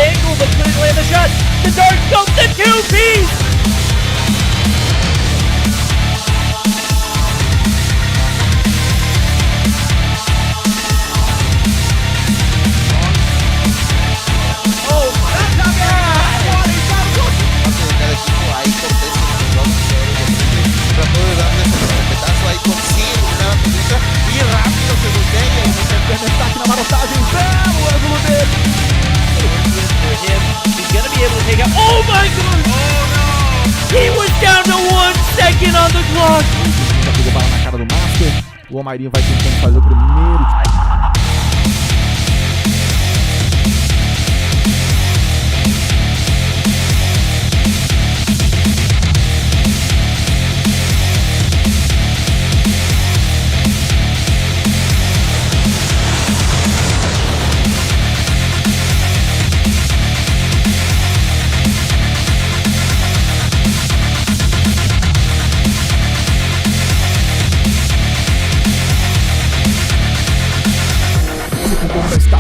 angle, but couldn't land the shot. The dark scope, the two-piece! Trató de darle ese carpetazo aí, consigue dominar a posição e rápido se volteia e você tem destaque na marotagem, belo ângulo dele. For him, he's gonna be able to take out. Oh my god! Oh no! He was down to 1 second on the clock. Já pegou bala na cara do Master. O Almairinho vai tentando fazer o primeiro.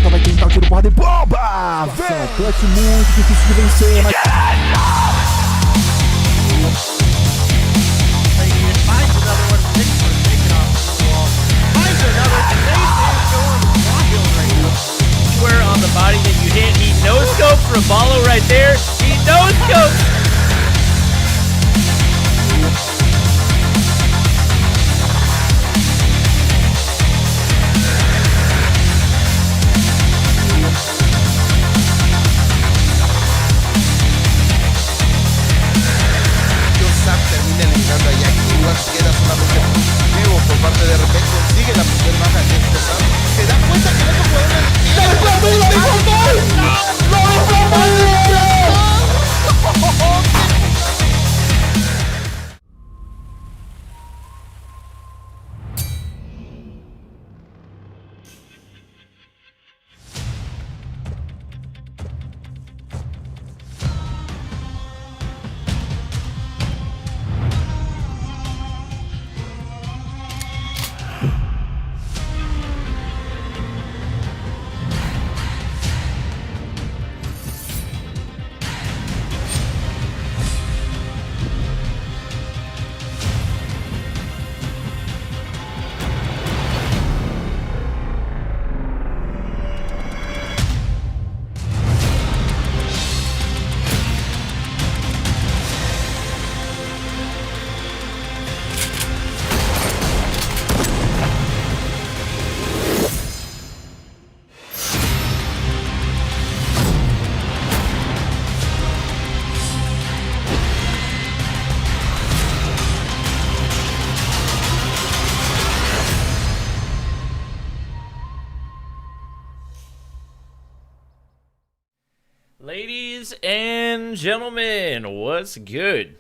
Vai tentar o tiro porrada e bomba! Vem! Clutch muito difícil de vencer, mas... Square on the body that you hit. He no-scoped Rabalo right there. He no-scoped. Queda solamente vivo por parte de repente, consigue la primera baja en este caso, se da cuenta que no Ladies and gentlemen, what's good?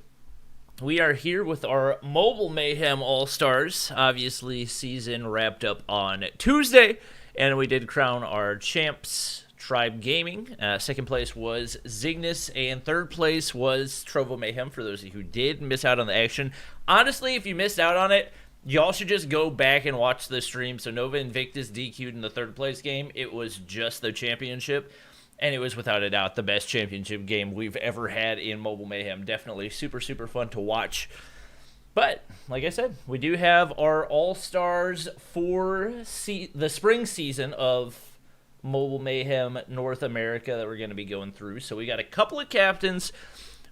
We are here with our Mobile Mayhem All-Stars. Obviously, season wrapped up on Tuesday, and we did crown our champs, Tribe Gaming. Second place was Zygnus, and third place was Trovo Mayhem, for those of you who did miss out on the action. Honestly, if you missed out on it, y'all should just go back and watch the stream. So Nova Invictus DQ'd in the third place game. It was just the championship. And it was without a doubt the best championship game we've ever had in Mobile Mayhem. Definitely super, super fun to watch. But, like I said, we do have our All-Stars for the spring season of Mobile Mayhem North America that we're going to be going through. So we got a couple of captains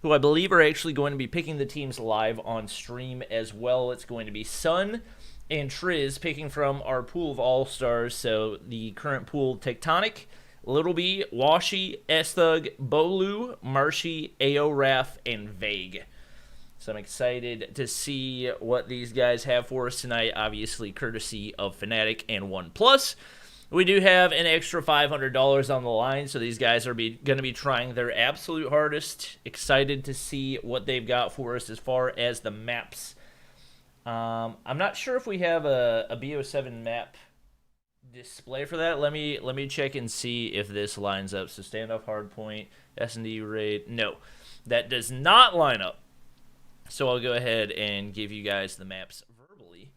who I believe are actually going to be picking the teams live on stream as well. It's going to be Sun and Triz picking from our pool of All-Stars. So the current pool, Tectonic, Little B, Washi, S-Thug, Bolu, Marshy, Aoraf, and Vague. So I'm excited to see what these guys have for us tonight, obviously courtesy of Fnatic and OnePlus. We do have an extra $500 on the line, so these guys are going to be trying their absolute hardest. Excited to see what they've got for us as far as the maps. I'm not sure if we have a BO7 map display for that. Let me check and see if this lines up. So standoff, hardpoint, S&D raid. No, that does not line up. So I'll go ahead and give you guys the maps verbally.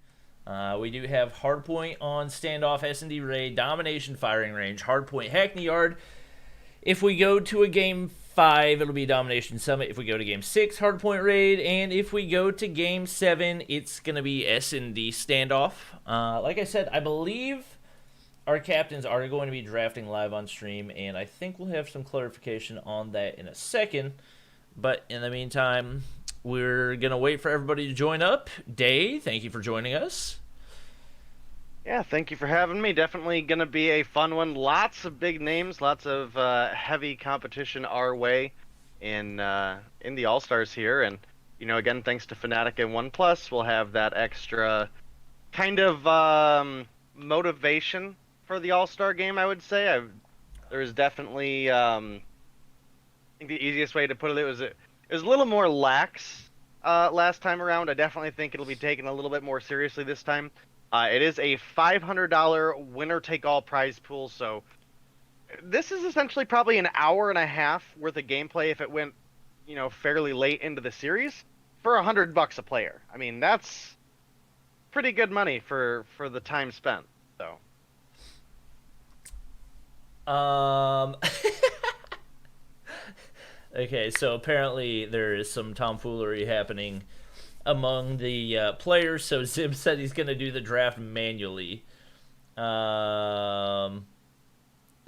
We do have hardpoint on standoff, S&D raid, domination firing range, hardpoint Hackney Yard, If we go to a Game 5, it'll be Domination Summit. If we go to Game 6, Hardpoint Raid. And if we go to Game 7, it's going to be S&D Standoff. Like I said, I believe our captains are going to be drafting live on stream, and I think we'll have some clarification on that in a second. But in the meantime, we're going to wait for everybody to join up. Day, thank you for joining us. Yeah, thank you for having me. Definitely going to be a fun one. Lots of big names, lots of heavy competition our way in the All-Stars here. And, again, thanks to Fnatic and OnePlus, we'll have that extra kind of motivation for the All-Star game, I would say. There's definitely, I think the easiest way to put it was it was a little more lax last time around. I definitely think it'll be taken a little bit more seriously this time. It is a $500 winner-take-all prize pool, so this is essentially probably an hour and a half worth of gameplay if it went, fairly late into the series for $100 a player. I mean, that's pretty good money for the time spent. So. Okay, so apparently there is some tomfoolery happening among the players. So Zim said he's going to do the draft manually.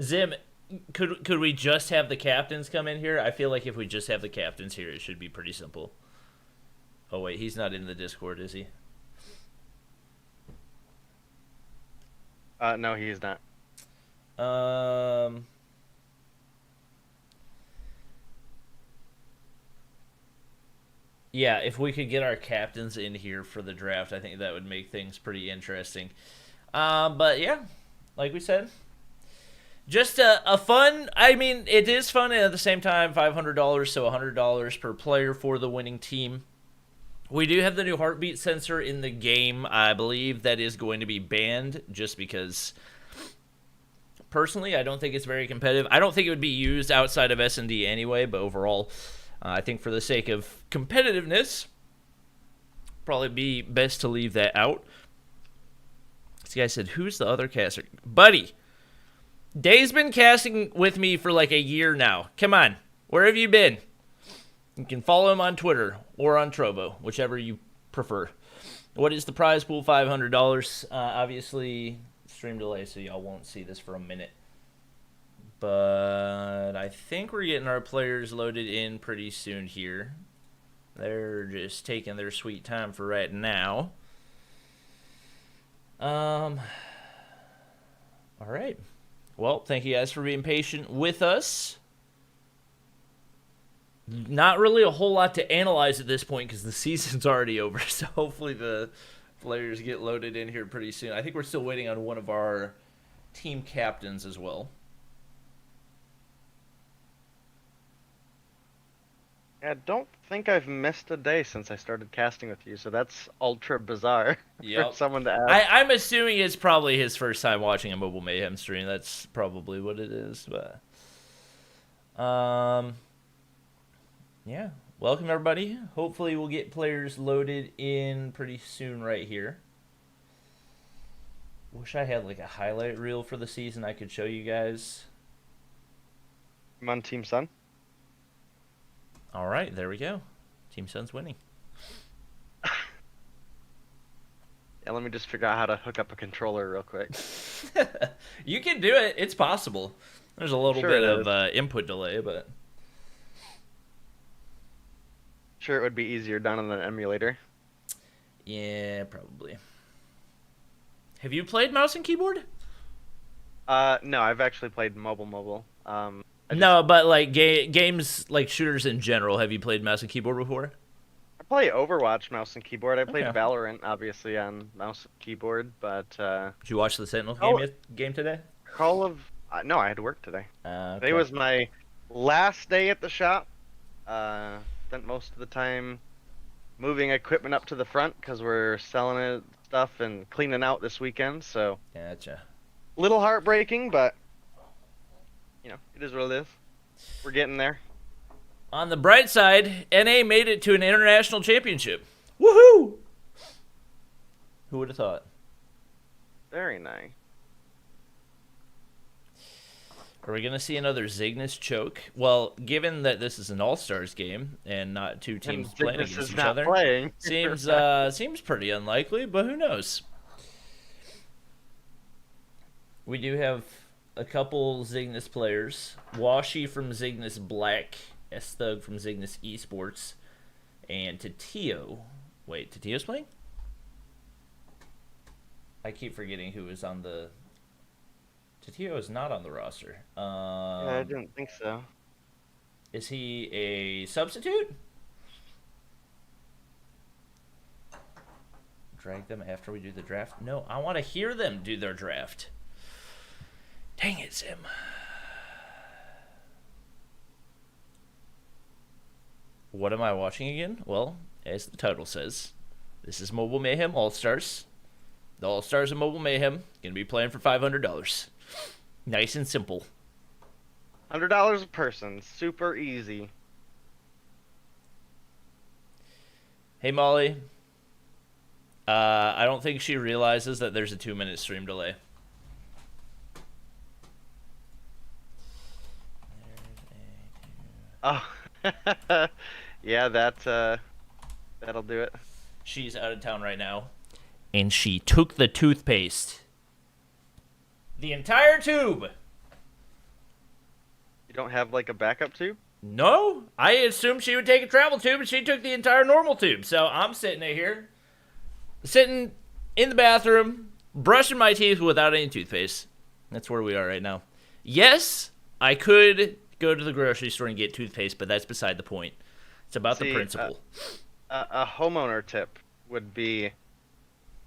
Zim, could we just have the captains come in here? I feel like if we just have the captains here, it should be pretty simple. Oh wait, he's not in the Discord, is he? No, he is not. Yeah, if we could get our captains in here for the draft, I think that would make things pretty interesting. But yeah, like we said, just a fun, I mean, it is fun, and at the same time, $500, so $100 per player for the winning team. We do have the new heartbeat sensor in the game. I believe that is going to be banned just because, personally, I don't think it's very competitive. I don't think it would be used outside of S&D anyway, but overall, I think for the sake of competitiveness, probably be best to leave that out. This guy said, who's the other caster? Buddy, Day's been casting with me for like a year now. Come on, where have you been? You can follow him on Twitter or on Trovo, whichever you prefer. What is the prize pool? $500. Obviously, stream delay, so y'all won't see this for a minute. But I think we're getting our players loaded in pretty soon here. They're just taking their sweet time for right now. All right. Well, thank you guys for being patient with us. Not really a whole lot to analyze at this point because the season's already over. So hopefully the players get loaded in here pretty soon. I think we're still waiting on one of our team captains as well. I don't think I've missed a day since I started casting with you, so that's ultra bizarre for someone to ask. I'm assuming it's probably his first time watching a Mobile Mayhem stream. That's probably what it is. But yeah, welcome everybody. Hopefully we'll get players loaded in pretty soon right here. Wish I had like a highlight reel for the season I could show you guys. I'm on Team Sun. All right, there we go. Team Sun's winning. Yeah, let me just figure out how to hook up a controller real quick. You can do it. It's possible. There's a little bit of input delay, but... Sure, it would be easier done on an emulator. Yeah, probably. Have you played mouse and keyboard? No, I've actually played mobile. No, but like games like shooters in general, have you played mouse and keyboard before? I play Overwatch mouse and keyboard. I played Valorant obviously on mouse and keyboard, but did you watch the Sentinel game today? Call of no, I had to work today. Okay. Today was my last day at the shop. Spent most of the time moving equipment up to the front because we're selling it stuff and cleaning out this weekend. So gotcha. Little heartbreaking, but it is what it is. We're getting there. On the bright side, NA made it to an international championship. Woohoo! Who would have thought? Very nice. Are we going to see another Zygnus choke? Well, given that this is an All-Stars game and not two teams And playing Zygnus against is each not other, playing. seems pretty unlikely, but who knows? We do have a couple Zygnus players. Washi from Zygnus Black, S-Thug from Zygnus Esports, and Tatio. Wait, Tatio's playing? I keep forgetting who is on the... Tatio is not on the roster. Yeah, I didn't think so. Is he a substitute? Drag them after we do the draft? No, I want to hear them do their draft. Dang it, Zim. What am I watching again? Well, as the title says, this is Mobile Mayhem All-Stars. The All-Stars of Mobile Mayhem going to be playing for $500. Nice and simple. $100 a person. Super easy. Hey, Molly. I don't think she realizes that there's a 2-minute stream delay. Oh. Yeah, that'll do it. She's out of town right now. And she took the toothpaste. The entire tube. You don't have like a backup tube? No, I assumed she would take a travel tube, and she took the entire normal tube. So I'm sitting here, sitting in the bathroom, brushing my teeth without any toothpaste. That's where we are right now. Yes, I could go to the grocery store and get toothpaste, but that's beside the point. It's about the principle. A homeowner tip would be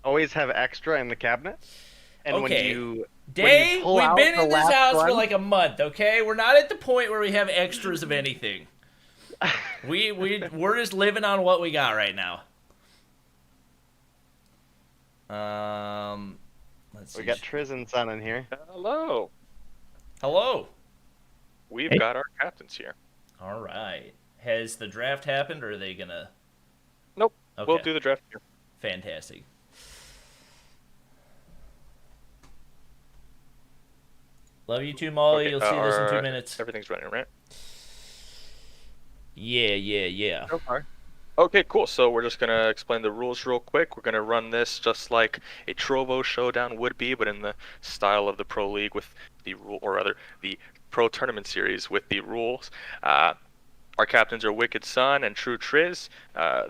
always have extra in the cabinet. And Okay. when you Dave, pull we've out been the in this last house for one- like a month, okay? We're not at the point where we have extras of anything. We're just living on what we got right now. Let's see. We got Triz and Son in here. Hello. Hello. We've got our captains here. All right. Has the draft happened, or are they gonna? Nope. Okay. We'll do the draft here. Fantastic. Love you too, Molly. Okay, You'll see this in 2 minutes. Everything's running, right? Yeah. So far. Okay, cool. So we're just gonna explain the rules real quick. We're gonna run this just like a Trovo showdown would be, but in the style of the Pro League with the rule, or rather, the Pro Tournament Series with the rules. Our captains are Wicked Sun and True Triz.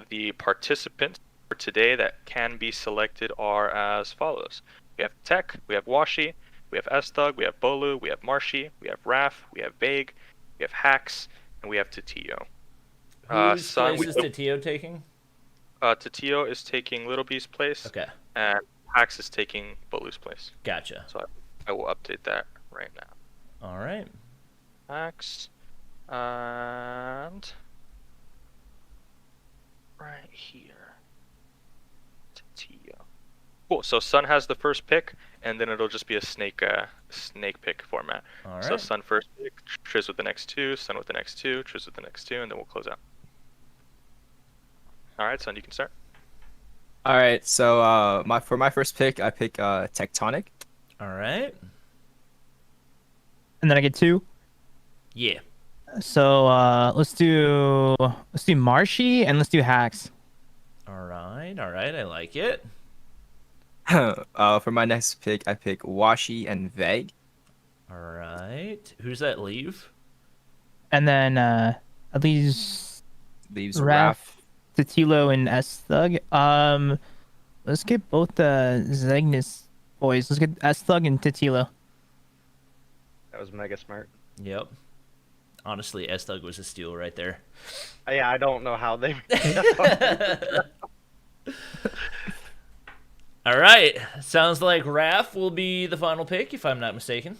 The participants for today that can be selected are as follows: we have Tech, we have Washi, we have S-Thug, we have Bolu, we have Marshy, we have Raf, we have Vague, we have Hax, and we have Tatio. Whose Sun, place is Tatio taking? Tatio is taking Little B's place, Okay, and Hax is taking Bolu's place. gotcha. So I will update that right now. All right. Hax, and right here, Tatio. Cool. So Sun has the first pick, and then it'll just be a snake pick format. All right. So Sun first pick, Triz with the next two, Sun with the next two, Triz with the next two, and then we'll close out. All right, Sun, you can start. All right, so for my first pick, I pick Tectonic. All right. And then I get 2. Yeah. So let's do Marshy and let's do Hacks. All right. I like it. For my next pick, I pick Washi and Vague. All right. Who's that leave? And then at least Leaves Raph, Raph. Tatilo, and S-Thug. Let's get both the Zygnus boys. Let's get S-Thug and Tatilo. That was mega smart. Yep. Honestly, S-Thug was a steal right there. Yeah, I don't know how they made that up. All right. Sounds like Raph will be the final pick, if I'm not mistaken.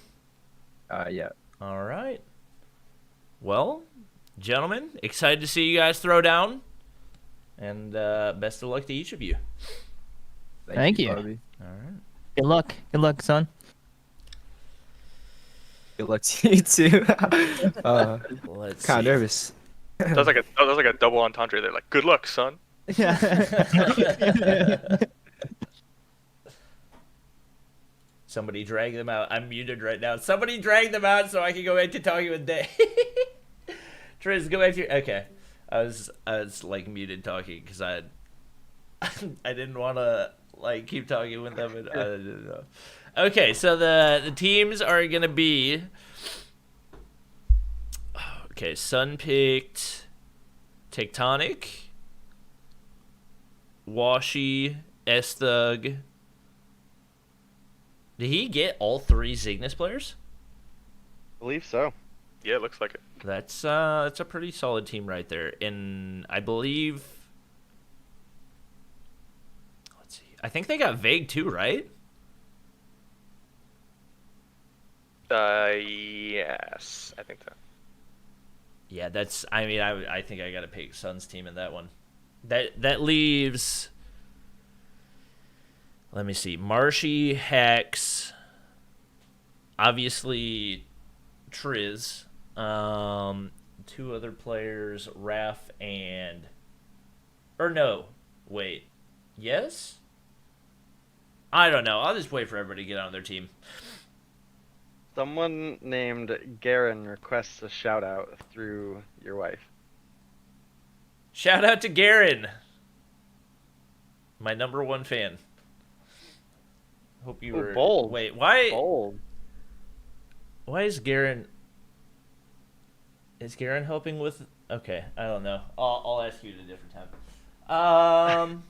Yeah. All right. Well, gentlemen, excited to see you guys throw down. And best of luck to each of you. Thank you. Bobby. All right. Good luck, son. Good luck to you too. Let's Kind see. of nervous. That was like a double entendre there. Like, good luck, Sun. Yeah. Somebody drag them out. I'm muted right now. Somebody drag them out so I can go back to talking with Day. Triz, go back to your... Okay. I was like muted talking because I didn't want to like keep talking with them. And I didn't know. Okay, so the teams are gonna be... Okay, Sun picked Tectonic, Washi, S-Thug. Did he get all 3 Cygnus players? I believe so. Yeah, it looks like it. That's a pretty solid team right there. And I believe... Let's see. I think they got Vague too, right? Yes, I think so. Yeah, that's... I mean, I think I got to pick Sun's team in that one. That leaves... Let me see. Marshy, Hex, obviously Triz, 2 other players, Raph and... Or no, wait. Yes? I don't know. I'll just wait for everybody to get on their team. Someone named Garen requests a shout out through your wife. Shout out to Garen, my #1 fan. Hope you were... Bold. Wait, why... Bold. Why is Garen... Is Garen helping with... Okay, I don't know. I'll ask you at a different time.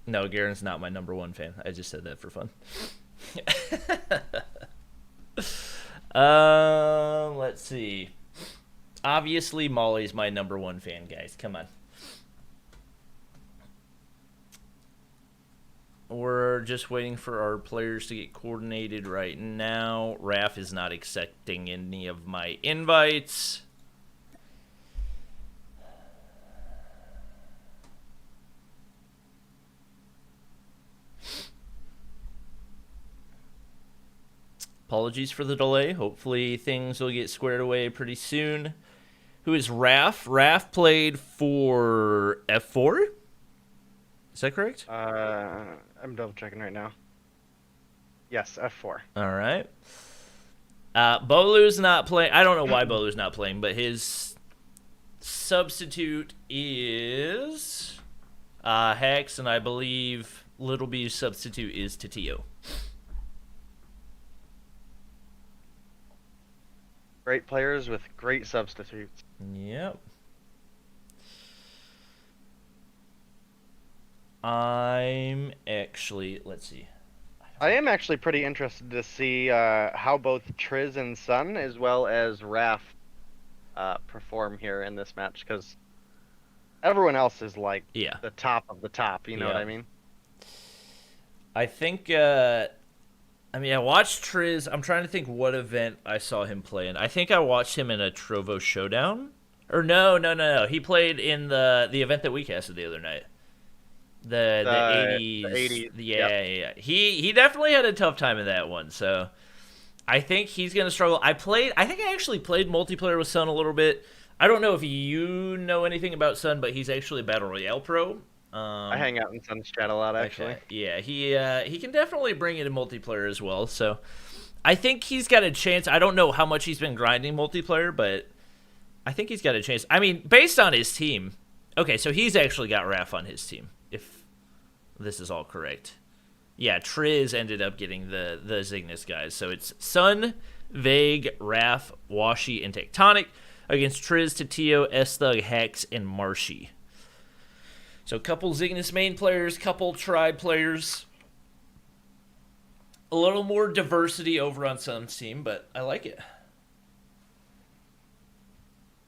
No, Garen's not my #1 fan. I just said that for fun. Let's see. Obviously, Molly's my #1 fan, guys. Come on. We're just waiting for our players to get coordinated right now. Raph is not accepting any of my invites. Apologies for the delay. Hopefully things will get squared away pretty soon. Who is Raph? Raph played for F4? Is that correct? I'm double checking right now. Yes, F4. All right. Bolu's not playing. I don't know why Bolu's not playing, but his substitute is Hex, and I believe Little B's substitute is Tatio. Great players with great substitutes. Yep. I'm actually... Let's see. I am actually pretty interested to see how both Triz and Sun, as well as Raph, perform here in this match, because everyone else is like the top of the top, you know what I mean? I think, I watched Triz. I'm trying to think what event I saw him play in. I think I watched him in a Trovo Showdown. Or no. He played in the event that we casted the other night. The 80s. The 80s. Yeah. He definitely had a tough time in that one, so I think he's going to struggle. I think I actually played multiplayer with Sun a little bit. I don't know if you know anything about Sun, but he's actually a Battle Royale pro. I hang out in Sun's chat a lot, actually. Okay. Yeah, he can definitely bring it in multiplayer as well, so I think he's got a chance. I don't know how much he's been grinding multiplayer, but I think he's got a chance. I mean, based on his team. Okay, so he's actually got Raph on his team, if this is all correct. Yeah, Triz ended up getting the Cygnus guys. So it's Sun, Vague, Raph, Washi, and Tectonic against Triz, Tatio, S-Thug, Hex, and Marshy. So a couple Cygnus main players, couple Tribe players. A little more diversity over on Sun's team, but I like it.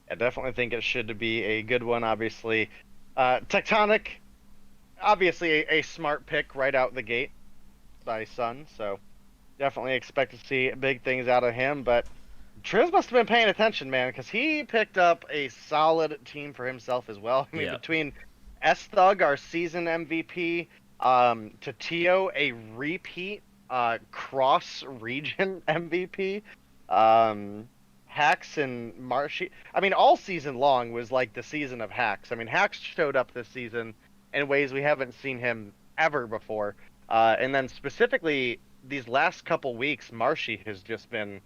I definitely think it should be a good one, obviously. Tectonic, obviously a smart pick right out the gate by Sun, so definitely expect to see big things out of him, but Triz must have been paying attention, man, because he picked up a solid team for himself as well. I mean, between S-Thug, our season MVP, Tatio, a repeat cross-region MVP, Hax and Marshy. I mean, all season long was like the season of Hax. I mean, Hax showed up this season in ways we haven't seen him ever before. And then specifically these last couple weeks, Marshy has just been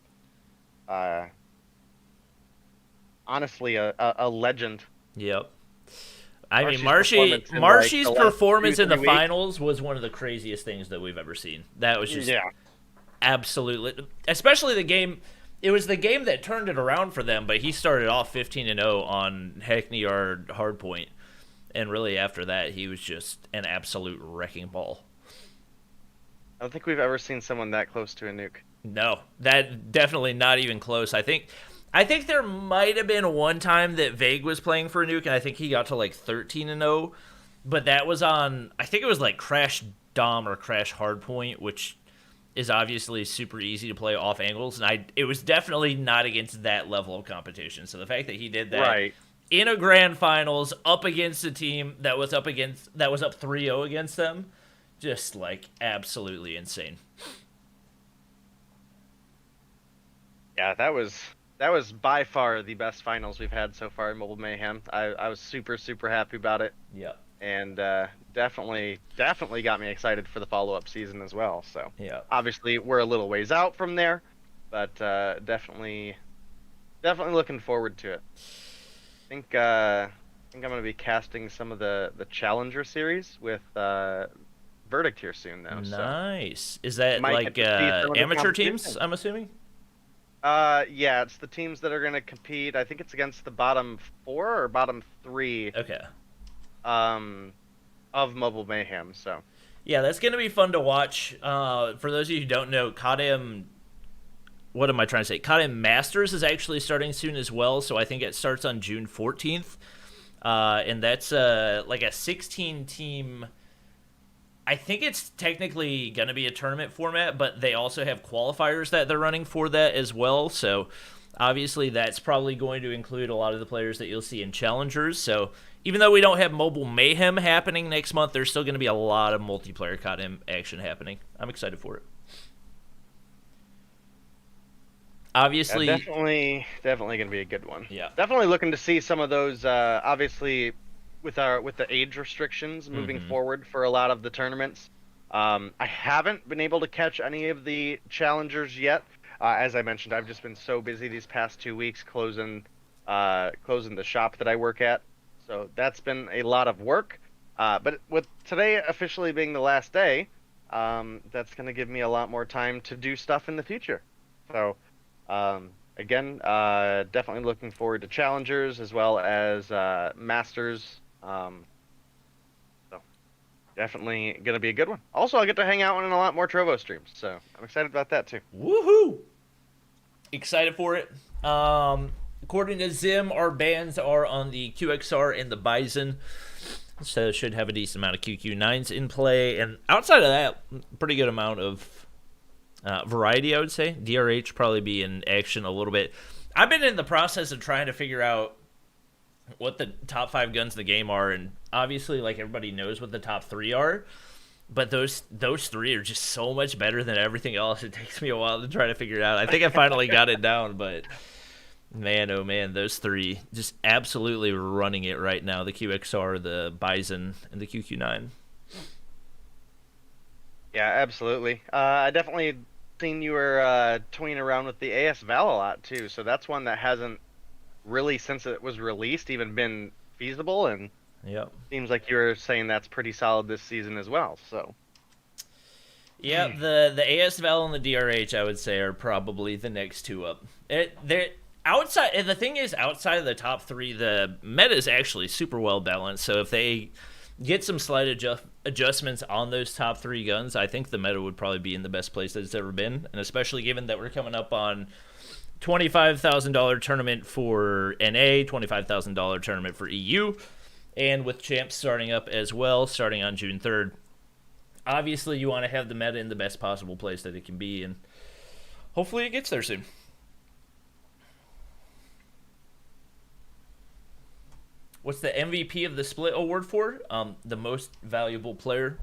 honestly a legend. Yep. I mean, Marshy's performance in, like, Marshy's the last performance 2, in the 3 weeks. finals was one of the craziest things that we've ever seen. That was just Yeah. absolutely, especially the game. It was the game that turned it around for them, but he started off 15-0 on Hackney Yard Hardpoint, and really after that, he was just an absolute wrecking ball. I don't think we've ever seen someone that close to a nuke. No, that definitely not even close. I think there might have been one time that Vague was playing for a nuke, and I think he got to like 13-0, but that was on, I think it was like Crash Dom or Crash Hardpoint, which is obviously super easy to play off angles, and it was definitely not against that level of competition. So the fact that he did that Right. in a grand finals up against a team that was up 3-0 against them, just like absolutely insane. Yeah, that was by far the best finals we've had so far in Mobile Mayhem. I was super, super happy about it. Yep. And definitely got me excited for the follow-up season as well. So Yeah. obviously we're a little ways out from there, but definitely looking forward to it. I think I'm gonna be casting some of the Challenger series with Verdict here soon though. Nice. Is that Might like get to see some of the amateur teams, competition. I'm assuming? Yeah, it's the teams that are gonna compete. I think it's against the bottom 4 or bottom 3 Okay. of Mobile Mayhem. So Yeah, that's going to be fun to watch. For those of you who don't know, COD, what am I trying to say? COD Masters is actually starting soon as well, so I think it starts on June 14th. And that's like a 16-team... I think it's technically going to be a tournament format, but they also have qualifiers that they're running for that as well. So obviously that's probably going to include a lot of the players that you'll see in Challengers. So even though we don't have Mobile Mayhem happening next month, there's still going to be a lot of multiplayer COD action happening. I'm excited for it. Obviously, yeah, definitely going to be a good one. Yeah. Definitely looking to see some of those. Obviously, with the age restrictions moving forward for a lot of the tournaments, I haven't been able to catch any of the challengers yet. As I mentioned, I've just been so busy these past 2 weeks closing the shop that I work at. So that's been a lot of work. But with today officially being the last day, that's going to give me a lot more time to do stuff in the future. So, again, definitely looking forward to challengers as well as masters. So definitely going to be a good one. Also, I'll get to hang out in a lot more Trovo streams. So I'm excited about that too. woohoo! Excited for it. According to Zim, our bans are on the QXR and the Bison, so should have a decent amount of QQ9s in play. And outside of that, pretty good amount of variety, I would say. DRH probably be in action a little bit. I've been in the process of trying to figure out what the top 5 guns in the game are, and obviously, like, everybody knows what the top 3 are. But those 3 are just so much better than everything else. It takes me a while to try to figure it out. I think I finally got it down, but man, oh man, those 3 just absolutely running it right now. The QXR, the Bison, and the QQ9. Yeah, absolutely. I definitely seen you were toying around with the AS Val a lot too. So that's one that hasn't really, since it was released, even been feasible, and Yep. seems like you were saying that's pretty solid this season as well. So Yeah, the AS Val and the DRH, I would say, are probably the next 2 up. They're outside, and the thing is, outside of the top 3, the meta is actually super well balanced. So if they get some slight adjustments on those top 3 guns, I think the meta would probably be in the best place that it's ever been. And especially given that we're coming up on $25,000 tournament for NA, $25,000 tournament for EU, and with champs starting up as well, starting on June 3rd. Obviously, you want to have the meta in the best possible place that it can be, and hopefully it gets there soon. What's the MVP of the split award for? The most valuable player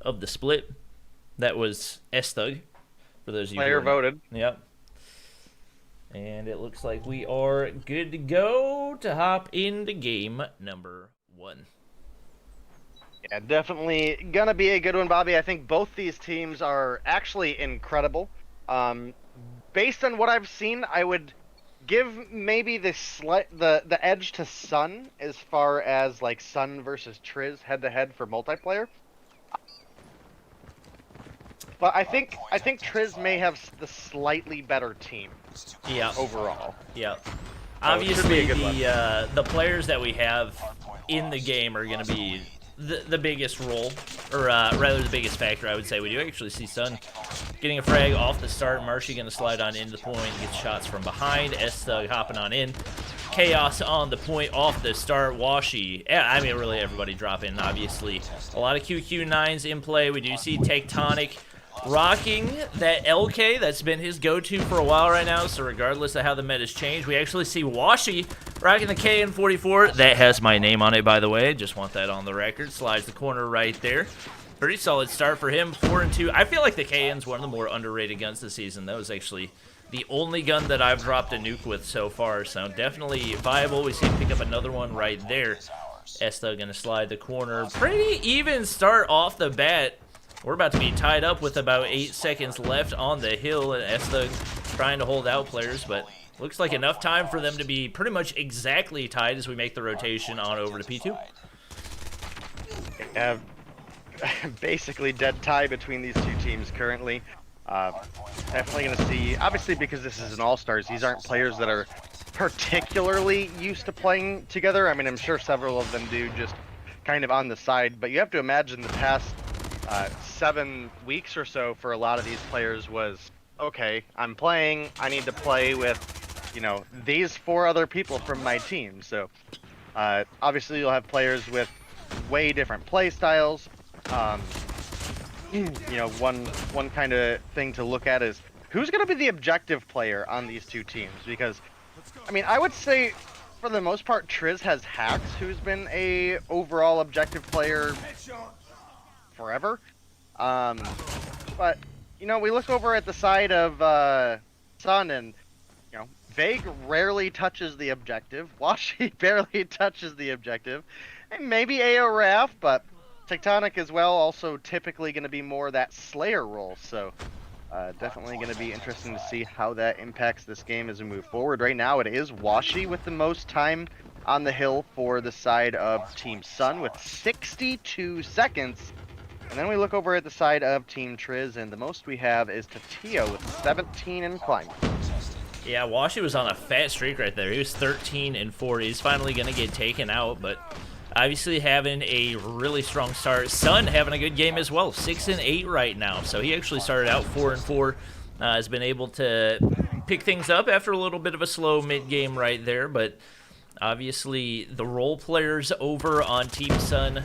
of the split. That was S-Thug, for those of you player who don't know. voted. Yep. And it looks like we are good to go to hop into game number 1. Yeah, definitely gonna be a good one, Bobby. I think both these teams are actually incredible. Based on what I've seen, I would give maybe the edge to Sun as far as like Sun versus Triz head to head for multiplayer. But I think Triz may have the slightly better team. Yeah. Overall. Yeah. So it should be a Obviously, good the players that we have in the game are going to be the biggest role, or rather the biggest factor, I would say. We do actually see Sun getting a frag off the start. Marshy going to slide on into the point, gets shots from behind. S-Thug hopping on in. Chaos on the point off the start. Washi, yeah, I mean, really everybody dropping, obviously. A lot of QQ9s in play. We do see Tectonic rocking that LK that's been his go-to for a while right now, so regardless of how the meta's changed, we actually see Washi rocking the KN44. That has my name on it, by the way. Just want that on the record. Slides the corner right there. Pretty solid start for him, 4-2. I feel like the KN's one of the more underrated guns this season. That was actually the only gun that I've dropped a nuke with so far, so definitely viable. We see him pick up another one right there. S-Thug gonna slide the corner. Pretty even start off the bat. We're about to be tied up with about 8 seconds left on the hill, and S-Thug trying to hold out players, but looks like enough time for them to be pretty much exactly tied as we make the rotation on over to P2. Basically dead tie between these two teams currently. Definitely going to see, obviously because this is an All-Stars, these aren't players that are particularly used to playing together. I mean, I'm sure several of them do just kind of on the side, but you have to imagine the past 7 weeks or so for a lot of these players was, okay, I'm playing, I need to play with, you know, these 4 other people from my team. So obviously you'll have players with way different play styles. You know, one kind of thing to look at is who's going to be the objective player on these two teams, because I mean, I would say for the most part Triz has Hax, who's been a overall objective player forever. But you know, we look over at the side of Sun, and you know, Vague rarely touches the objective. Washi barely touches the objective, and maybe AO Raf, but Tectonic as well, also typically going to be more that Slayer role. So definitely going to be interesting to see how that impacts this game as we move forward. Right now, it is Washi with the most time on the hill for the side of Team Sun with 62 seconds. And then we look over at the side of Team Triz, and the most we have is Tatio with 17 and climbing. Yeah, Washi was on a fat streak right there. He was 13-4. He's finally going to get taken out, but obviously having a really strong start. Sun having a good game as well, 6-8 right now. So he actually started out 4-4. Has been able to pick things up after a little bit of a slow mid-game right there, but obviously the role players over on Team Sun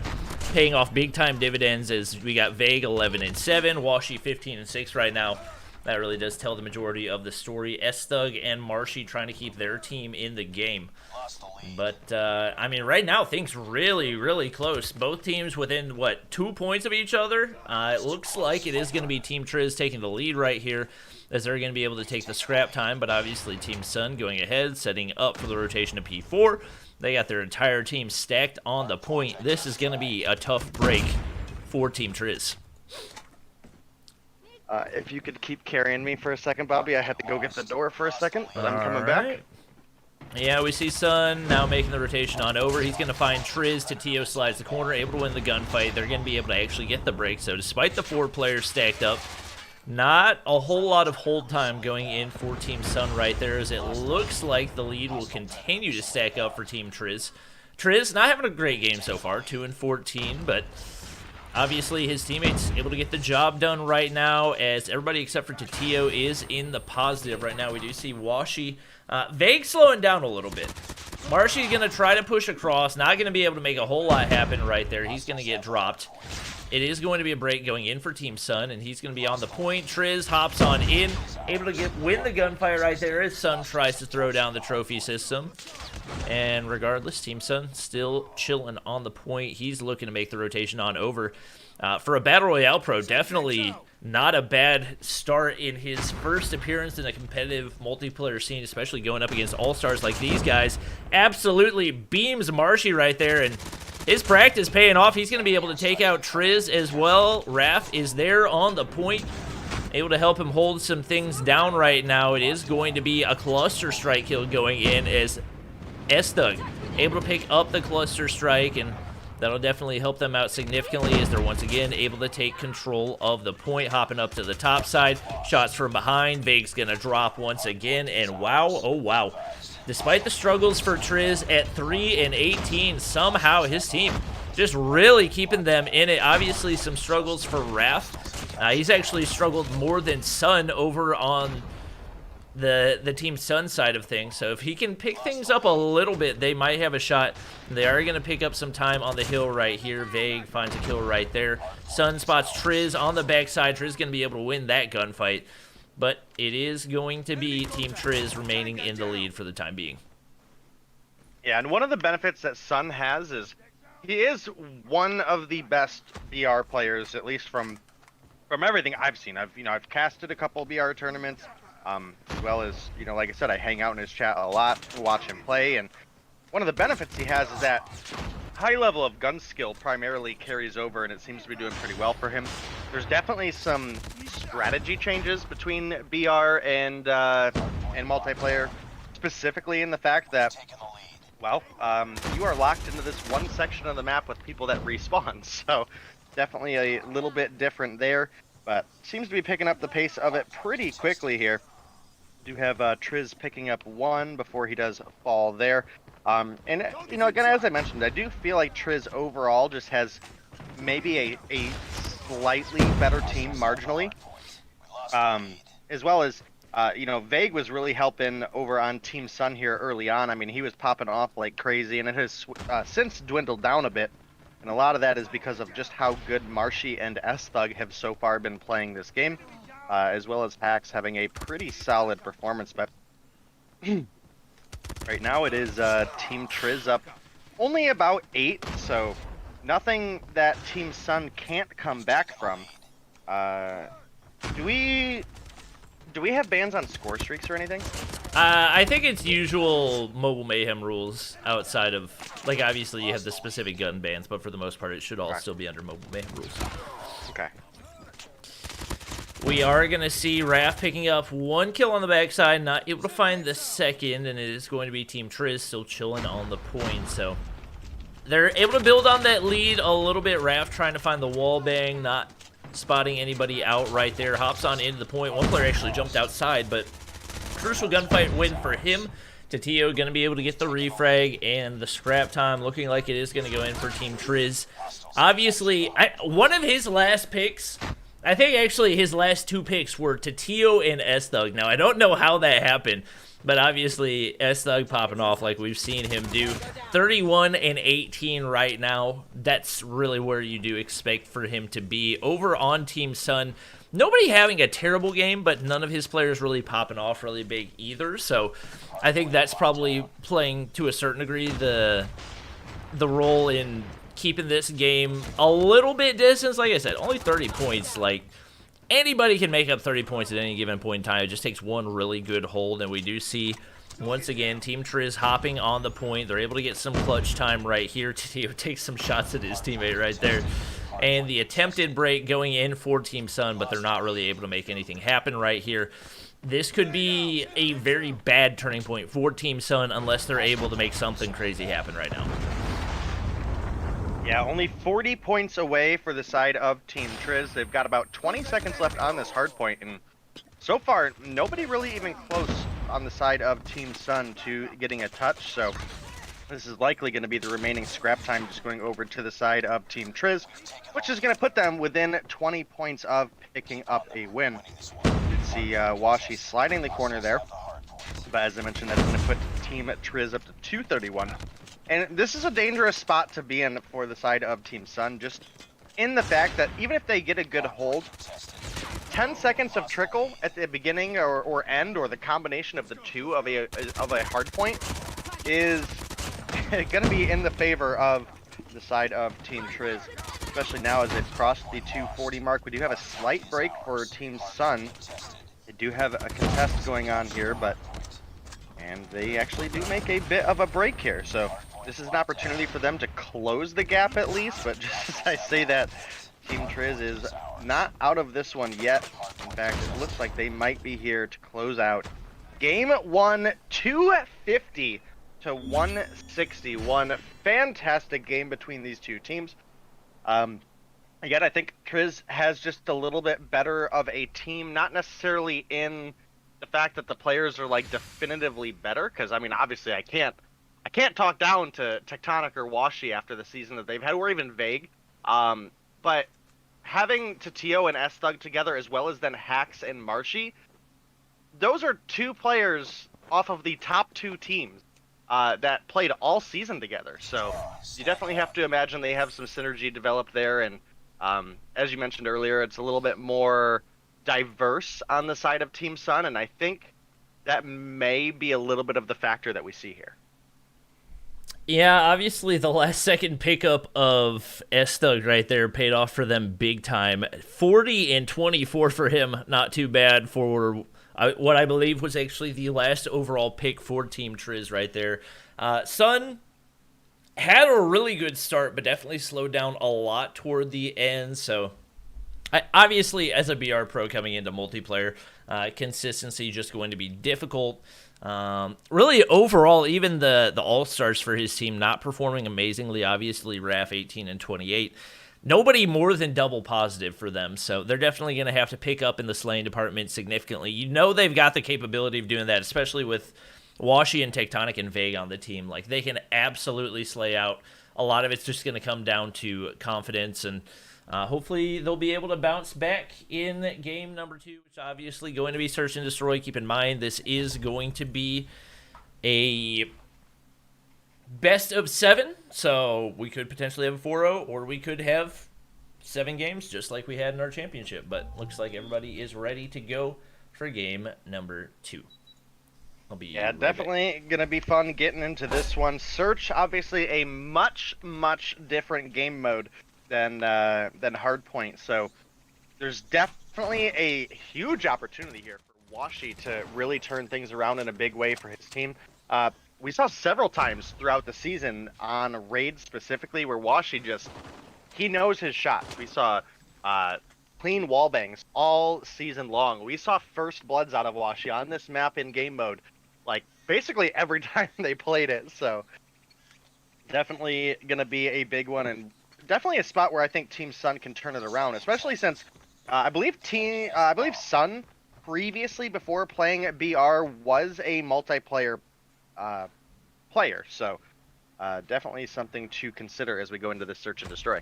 paying off big-time dividends as we got Vague 11-7, Washi 15-6 right now. That really does tell the majority of the story. S-Thug and Marshy trying to keep their team in the game. But, I mean, right now, things really, really close. Both teams within, what, 2 points of each other? It looks like it is going to be Team Triz taking the lead right here, as they're going to be able to take the scrap time. But obviously, Team Sun going ahead, setting up for the rotation to P4. They got their entire team stacked on the point. This is going to be a tough break for Team Triz. If you could keep carrying me for a second, Bobby, I had to go get the door for a second, but I'm coming back. Yeah, we see Sun now making the rotation on over. He's going to find Triz. Tatio slides the corner, able to win the gunfight. They're going to be able to actually get the break. So despite the 4 players stacked up, not a whole lot of hold time going in for Team Sun right there, as it looks like the lead will continue to stack up for Team Triz. Triz not having a great game so far, 2-14, but obviously his teammates able to get the job done right now, as everybody except for Tatio is in the positive right now. We do see Washi, Vague slowing down a little bit. Marshy's going to try to push across, not going to be able to make a whole lot happen right there. He's going to get dropped. It is going to be a break going in for Team Sun, and he's going to be on the point. Triz hops on in, able to win the gunfight right there as Sun tries to throw down the trophy system. And regardless, Team Sun still chilling on the point. He's looking to make the rotation on over. For a Battle Royale pro, definitely not a bad start in his first appearance in a competitive multiplayer scene, especially going up against all-stars like these guys. Absolutely beams Marshy right there, and his practice paying off. He's going to be able to take out Triz as well. Raph is there on the point, able to help him hold some things down right now. It is going to be a cluster strike kill going in as S-Thug able to pick up the cluster strike, and that'll definitely help them out significantly as they're once again able to take control of the point, hopping up to the top side. Shots from behind. Vague's gonna drop once again, and wow, oh wow. Despite the struggles for Triz at 3 and 18, somehow his team just really keeping them in it. Obviously some struggles for Raph. He's actually struggled more than Sun over on the Team Sun side of things, so if he can pick things up a little bit, they might have a shot. They are going to pick up some time on the hill right here. Vague finds a kill right there. Sun spots Triz on the backside. Triz going to be able to win that gunfight, but it is going to be Team Triz remaining in the lead for the time being. Yeah, and one of the benefits that Sun has is he is one of the best BR players, at least from everything I've seen. I've casted a couple BR tournaments. As well as, like I said, I hang out in his chat a lot, watch him play, and one of the benefits he has is that high level of gun skill primarily carries over, and it seems to be doing pretty well for him. There's definitely some strategy changes between BR and multiplayer, specifically in the fact that, well, you are locked into this one section of the map with people that respawn, so definitely a little bit different there, but seems to be picking up the pace of it pretty quickly here. Do have Triz picking up one before he does fall there. And, again, as I mentioned, I do feel like Triz overall just has maybe a slightly better team marginally. As well as, Vague was really helping over on Team Sun here early on. I mean, he was popping off like crazy, and it has since dwindled down a bit. And a lot of that is because of just how good Marshy and S-Thug have so far been playing this game. As well as Pax having a pretty solid performance, but right now it is Team Triz up only about 8, so nothing that Team Sun can't come back from. Do we have bans on score streaks or anything? I think it's usual Mobile Mayhem rules outside of, like, obviously you have the specific gun bans, but for the most part it should all still be under Mobile Mayhem rules. Okay. We are going to see Raph picking up one kill on the backside, not able to find the second, and it is going to be Team Triz still chilling on the point, so they're able to build on that lead a little bit. Raph trying to find the wall bang, not spotting anybody out right there, hops on into the point. One player actually jumped outside, but crucial gunfight win for him. Tatio going to be able to get the refrag, and the scrap time looking like it is going to go in for Team Triz. Obviously, one of his last picks, I think actually his last 2 picks were Tatio and S-Thug. Now, I don't know how that happened, but obviously S-Thug popping off like we've seen him do. 31 and 18 right now. That's really where you do expect for him to be. Over on Team Sun, nobody having a terrible game, but none of his players really popping off really big either. So I think that's probably playing to a certain degree the role in keeping this game a little bit distance. Like I said, only 30 points. Like, anybody can make up 30 points at any given point in time. It just takes one really good hold, and we do see, once again, Team Triz hopping on the point. They're able to get some clutch time right here. Tatio takes some shots at his teammate right there. And the attempted break going in for Team Sun, but they're not really able to make anything happen right here. This could be a very bad turning point for Team Sun unless they're able to make something crazy happen right now. Yeah, only 40 points away for the side of Team Triz. They've got about 20 seconds left on this hardpoint, and so far, nobody really even close on the side of Team Sun to getting a touch, so this is likely going to be the remaining scrap time just going over to the side of Team Triz, which is going to put them within 20 points of picking up a win. You can see Washi sliding the corner there, but as I mentioned, that's going to put Team Triz up to 231. And this is a dangerous spot to be in for the side of Team Sun, just in the fact that even if they get a good hold, 10 seconds of trickle at the beginning or end, or the combination of the two of a hard point, is going to be in the favor of the side of Team Triz, especially now as they've crossed the 240 mark. We do have a slight break for Team Sun. They do have a contest going on here, and they actually do make a bit of a break here, so this is an opportunity for them to close the gap at least, but just as I say that, Team Triz is not out of this one yet. In fact, it looks like they might be here to close out Game 1, 250 to 161. Fantastic game between these two teams. Again, I think Triz has just a little bit better of a team, not necessarily in the fact that the players are like definitively better, because I mean, obviously I can't talk down to Tectonic or Washi after the season that they've had, or even Vague. But having Tatio and S-Thug together, as well as then Hax and Marshy, those are two players off of the top two teams that played all season together. So you definitely have to imagine they have some synergy developed there. And as you mentioned earlier, it's a little bit more diverse on the side of Team Sun, and I think that may be a little bit of the factor that we see here. Yeah, obviously the last second pickup of S-Thug right there paid off for them big time. 40 and 24 for him, not too bad for what I believe was actually the last overall pick for Team Triz right there. Sun had a really good start, but definitely slowed down a lot toward the end, so obviously as a BR pro coming into multiplayer, consistency just going to be difficult. Really, overall, even the all-stars for his team not performing amazingly. Obviously, Raf 18 and 28. Nobody more than double positive for them, so they're definitely going to have to pick up in the slaying department significantly. You know they've got the capability of doing that, especially with Washi and Tectonic and Vague on the team. Like, they can absolutely slay out. A lot of it's just going to come down to confidence, and hopefully they'll be able to bounce back in game number 2, which is obviously going to be Search and Destroy. Keep in mind, this is going to be a best of 7, so we could potentially have a 4-0, or we could have 7 games, just like we had in our championship. But looks like everybody is ready to go for game number 2. Yeah, definitely going to be fun getting into this one. Search, obviously a much, much different game mode than Hardpoint, so there's definitely a huge opportunity here for Washi to really turn things around in a big way for his team. We saw several times throughout the season on raids specifically where Washi he knows his shots. We saw clean wallbangs all season long. We saw first bloods out of Washi on this map in game mode, like basically every time they played it. So definitely gonna be a big one, and definitely a spot where I think Team Sun can turn it around, especially since I believe Sun previously, before playing at BR, was a multiplayer player. So definitely something to consider as we go into this Search and Destroy.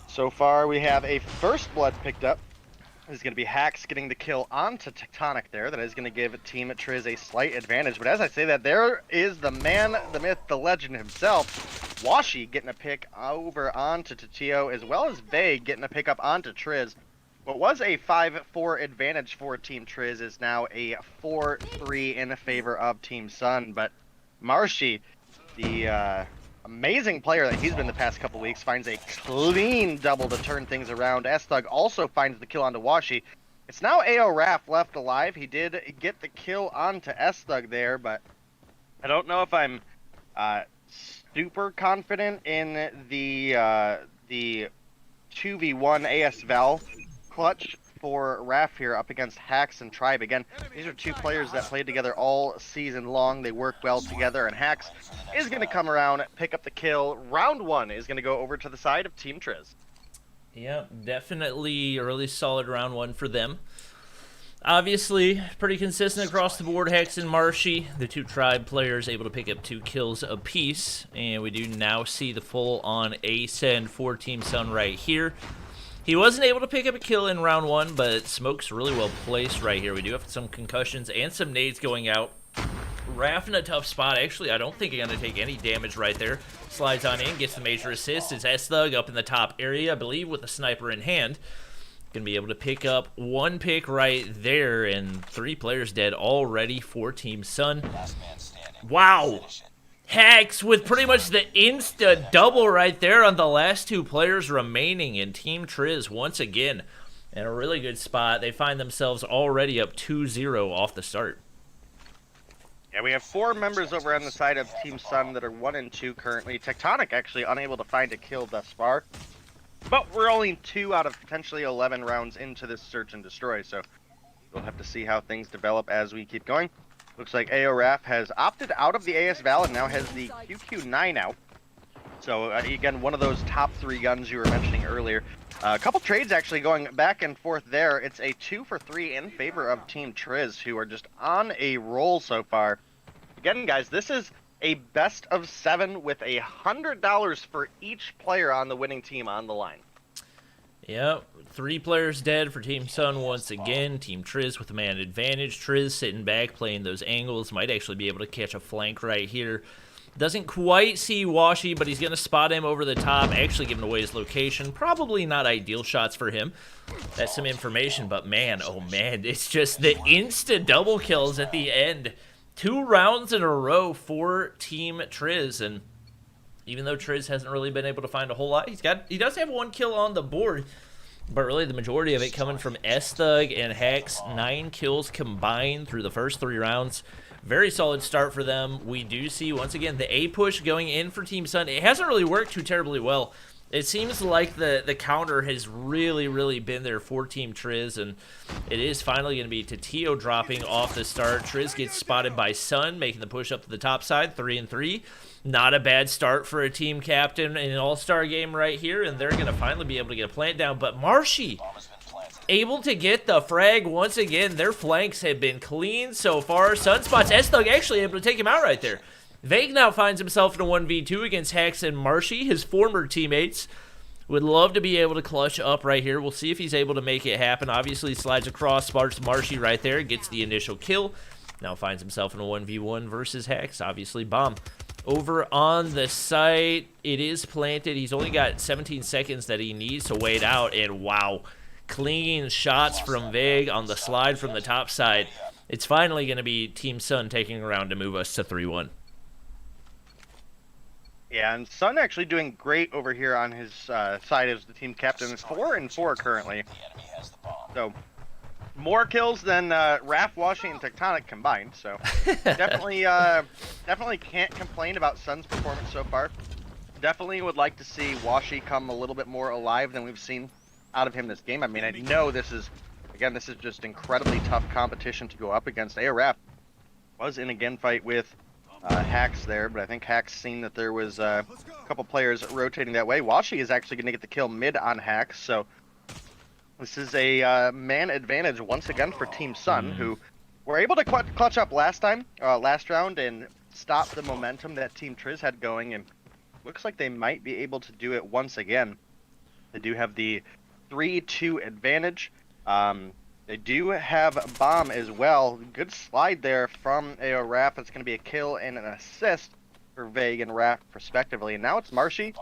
So far, we have a first blood picked up. This is going to be Hax getting the kill onto Tectonic there. That is going to give Team Triz a slight advantage. But as I say that, there is the man, the myth, the legend himself. Washi getting a pick over onto Tatio, as well as Vague getting a pick up onto Triz. What was a 5-4 advantage for Team Triz is now a 4-3 in favor of Team Sun. But Marshy, the amazing player that he's been the past couple weeks, finds a clean double to turn things around. S-Thug also finds the kill onto Washi. It's now AO Raf left alive. He did get the kill onto S-Thug there, but I don't know if I'm super confident in the 2v1 AS Val clutch for Raf here up against Hax and Tribe. Again, these are two players that played together all season long. They work well together, and Hax is going to come around, pick up the kill. Round 1 is going to go over to the side of Team Triz. Yeah, definitely a really solid round 1 for them. Obviously, pretty consistent across the board. Hex and Marshy, the two Tribe players, able to pick up 2 kills apiece. And we do now see the full-on ascend for Team Sun right here. He wasn't able to pick up a kill in round 1, but Smoke's really well placed right here. We do have some concussions and some nades going out. Raf in a tough spot. Actually, I don't think he's going to take any damage right there. Slides on in, gets the major assist. Is S-Thug up in the top area, I believe, with a sniper in hand. Going to be able to pick up 1 pick right there, and 3 players dead already for Team Sun. Wow! Hex with pretty much the insta double right there on the last 2 players remaining, and Team Triz once again in a really good spot. They find themselves already up 2-0 off the start. Yeah, we have 4 members over on the side of Team Sun that are 1 and 2 currently. Tectonic actually unable to find a kill thus far. But we're only 2 out of potentially 11 rounds into this search and destroy, so we'll have to see how things develop as we keep going. Looks like AORAF has opted out of the AS Val and now has the QQ9 out. So again, one of those top 3 guns you were mentioning earlier. A couple trades actually going back and forth there. It's a 2 for 3 in favor of Team Triz, who are just on a roll so far. Again, guys, this is a best of 7 with $100 for each player on the winning team on the line. Yep, 3 players dead for Team Sun once again. Team Triz with the man advantage. Triz sitting back, playing those angles. Might actually be able to catch a flank right here. Doesn't quite see Washi, but he's going to spot him over the top, actually giving away his location. Probably not ideal shots for him. That's some information, but man, oh man, it's just the insta double kills at the end. 2 rounds in a row for Team Triz, and even though Triz hasn't really been able to find a whole lot, he does have 1 kill on the board, but really the majority of it coming from S-Thug and Hex. 9 kills combined through the first 3 rounds. Very solid start for them. We do see, once again, the A push going in for Team Sun. It hasn't really worked too terribly well. It seems like the counter has really been there for Team Triz, and it is finally going to be Tatio dropping off the start. Triz gets spotted by Sun, making the push up to the top side, 3-3. Not a bad start for a team captain in an all-star game right here, and they're going to finally be able to get a plant down. But Marshy able to get the frag once again. Their flanks have been clean so far. Sunspots, S-Thug actually able to take him out right there. Vague now finds himself in a 1v2 against Hex and Marshy, his former teammates. Would love to be able to clutch up right here. We'll see if he's able to make it happen. Obviously, slides across, sparks Marshy right there, gets the initial kill. Now finds himself in a 1v1 versus Hex. Obviously, bomb. Over on the site, it is planted. He's only got 17 seconds that he needs to wait out, and wow. Clean shots from Vague on the slide from the top side. It's finally going to be Team Sun taking around to move us to 3-1. Yeah, and Sun actually doing great over here on his side as the team captain. 4-4 currently. So, more kills than Raph, Washi, and Tectonic combined. So, definitely can't complain about Sun's performance so far. Definitely would like to see Washi come a little bit more alive than we've seen out of him this game. I mean, I know this is just incredibly tough competition to go up against. AORAF was in a gunfight with Hax there, but I think Hax seen that there was a couple players rotating that way. Washi is actually going to get the kill mid on Hax, so this is a man advantage once again for Team Sun, who were able to clutch up last round, and stop the momentum that Team Triz had going, and looks like they might be able to do it once again. They do have the 3-2 advantage. They do have bomb as well. Good slide there from AORAF. It's going to be a kill and an assist for Vague and Raph respectively. And now it's Marshy,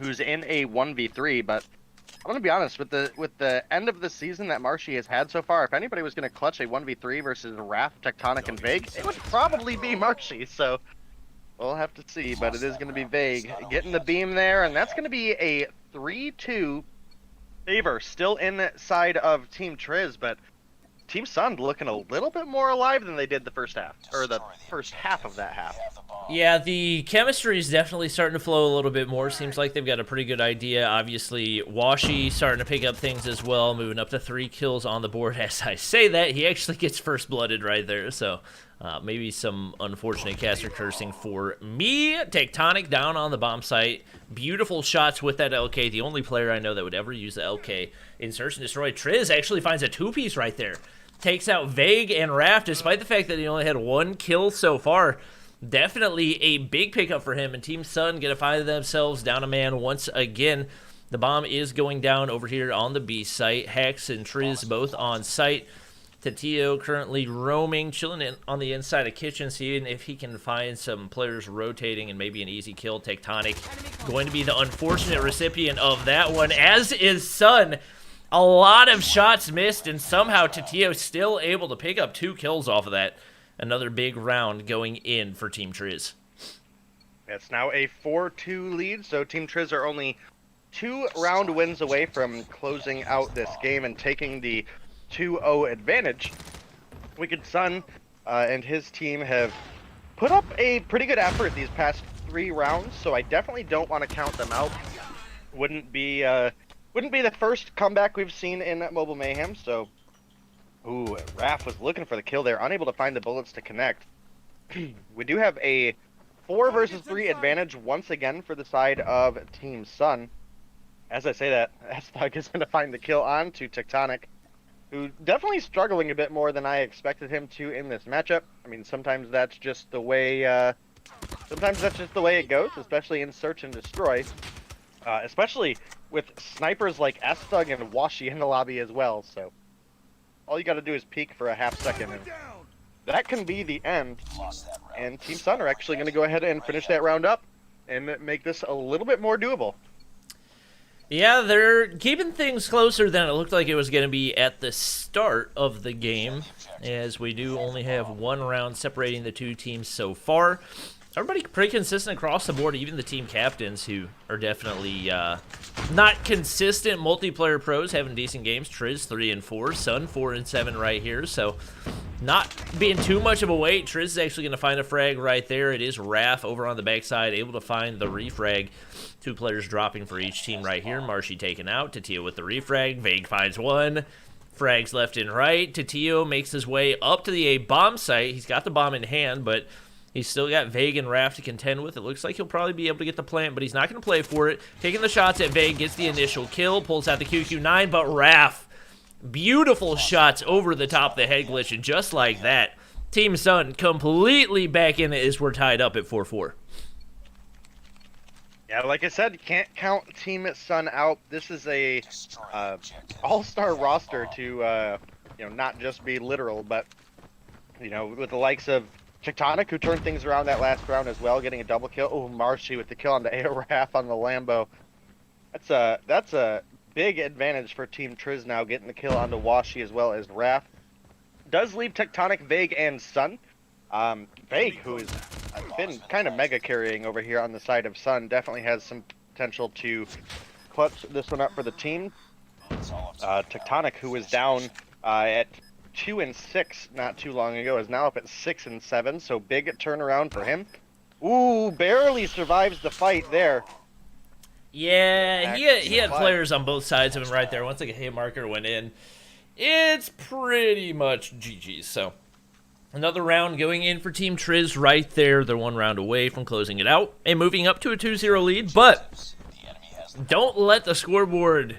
who's in a 1v3. But I'm going to be honest, with the end of the season that Marshy has had so far, if anybody was going to clutch a 1v3 versus Raph, Tectonic, and Vague, it would probably be Marshy. So we'll have to see. But it is going to be Vague getting the beam there. And that's going to be a 3-2 favor still inside of Team Triz, but Team Sun looking a little bit more alive than they did the first half, or the first half of that half. Yeah, the chemistry is definitely starting to flow a little bit more. Seems like they've got a pretty good idea. Obviously, Washi starting to pick up things as well, moving up to 3 kills on the board. As I say that, he actually gets first blooded right there, so maybe some unfortunate caster cursing for me. Tectonic down on the bomb site. Beautiful shots with that LK. The only player I know that would ever use the LK in Search and Destroy. Triz actually finds a 2-piece right there. Takes out Vague and Raph, despite the fact that he only had 1 kill so far. Definitely a big pickup for him, and Team Sun going to find themselves down a man once again. The bomb is going down over here on the B site. Hex and Triz both on site. Tatio currently roaming, chilling on the inside of kitchen, seeing if he can find some players rotating and maybe an easy kill. Tectonic going to be the unfortunate recipient of that one, as is Sun. A lot of shots missed, and somehow Tatio still able to pick up 2 kills off of that. Another big round going in for Team Triz. It's now a 4-2 lead, so Team Triz are only 2-round wins away from closing out this game and taking the 2-0 advantage. Wicked Sun and his team have put up a pretty good effort these past 3 rounds, so I definitely don't want to count them out. Wouldn't be the first comeback we've seen in Mobile Mayhem, so... Ooh, Raph was looking for the kill there, unable to find the bullets to connect. We do have a 4 versus 3 advantage once again for the side of Team Sun. As I say that, S-Thug is going to find the kill on to Tectonic, who definitely struggling a bit more than I expected him to in this matchup. I mean, sometimes that's just the way it goes, especially in Search and Destroy. Especially with snipers like S-Thug and Washi in the lobby as well, so all you gotta do is peek for a half second, and that can be the end. And Team Sun are actually gonna go ahead and finish that round up and make this a little bit more doable. Yeah, they're keeping things closer than it looked like it was going to be at the start of the game, as we do only have 1 round separating the 2 teams so far. Everybody pretty consistent across the board, even the team captains, who are definitely not consistent multiplayer pros, having decent games. Triz 3 and 4, Sun 4 and 7 right here, so not being too much of a wait. Triz is actually going to find a frag right there. It is Raph over on the backside, able to find the refrag. 2 players dropping for each team right here. Marshy taken out. Tatio with the refrag. Vague finds 1. Frags left and right. Tatio makes his way up to the A bomb site. He's got the bomb in hand, but he's still got Vague and Raph to contend with. It looks like he'll probably be able to get the plant, but he's not going to play for it. Taking the shots at Vague, gets the initial kill, pulls out the QQ9, but Raph, beautiful shots over the top of the head glitch, and just like that, Team Sun completely back in it as we're tied up at 4-4. Yeah, like I said, can't count Team Sun out. This is a all-star roster to, not just be literal, but, with the likes of Tectonic, who turned things around that last round as well, getting a double kill. Oh, Marshy with the kill on the AORAF on the Lambo. That's a big advantage for Team Triz now, getting the kill onto Washi as well as Raph. Does leave Tectonic, Vague, and Sun. Vague, who has been kind of mega carrying over here on the side of Sun, definitely has some potential to clutch this one up for the team. Tectonic, who was down at 2 and 6 not too long ago, is now up at 6 and 7, so big turnaround for him. Ooh, barely survives the fight there. Yeah, he had players on both sides of him right there. Once the hit marker went in, it's pretty much GG's. So another round going in for Team Triz right there. They're 1 round away from closing it out and moving up to a 2-0 lead, but don't let the scoreboard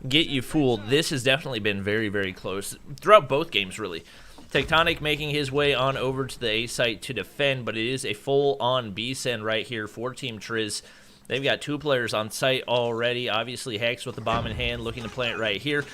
get you fooled. This has definitely been very, very close throughout both games, really. Tectonic making his way on over to the A site to defend, but it is a full-on B-send right here for Team Triz. They've got 2 players on site already. Obviously, Hex with the bomb in hand, looking to plant right here.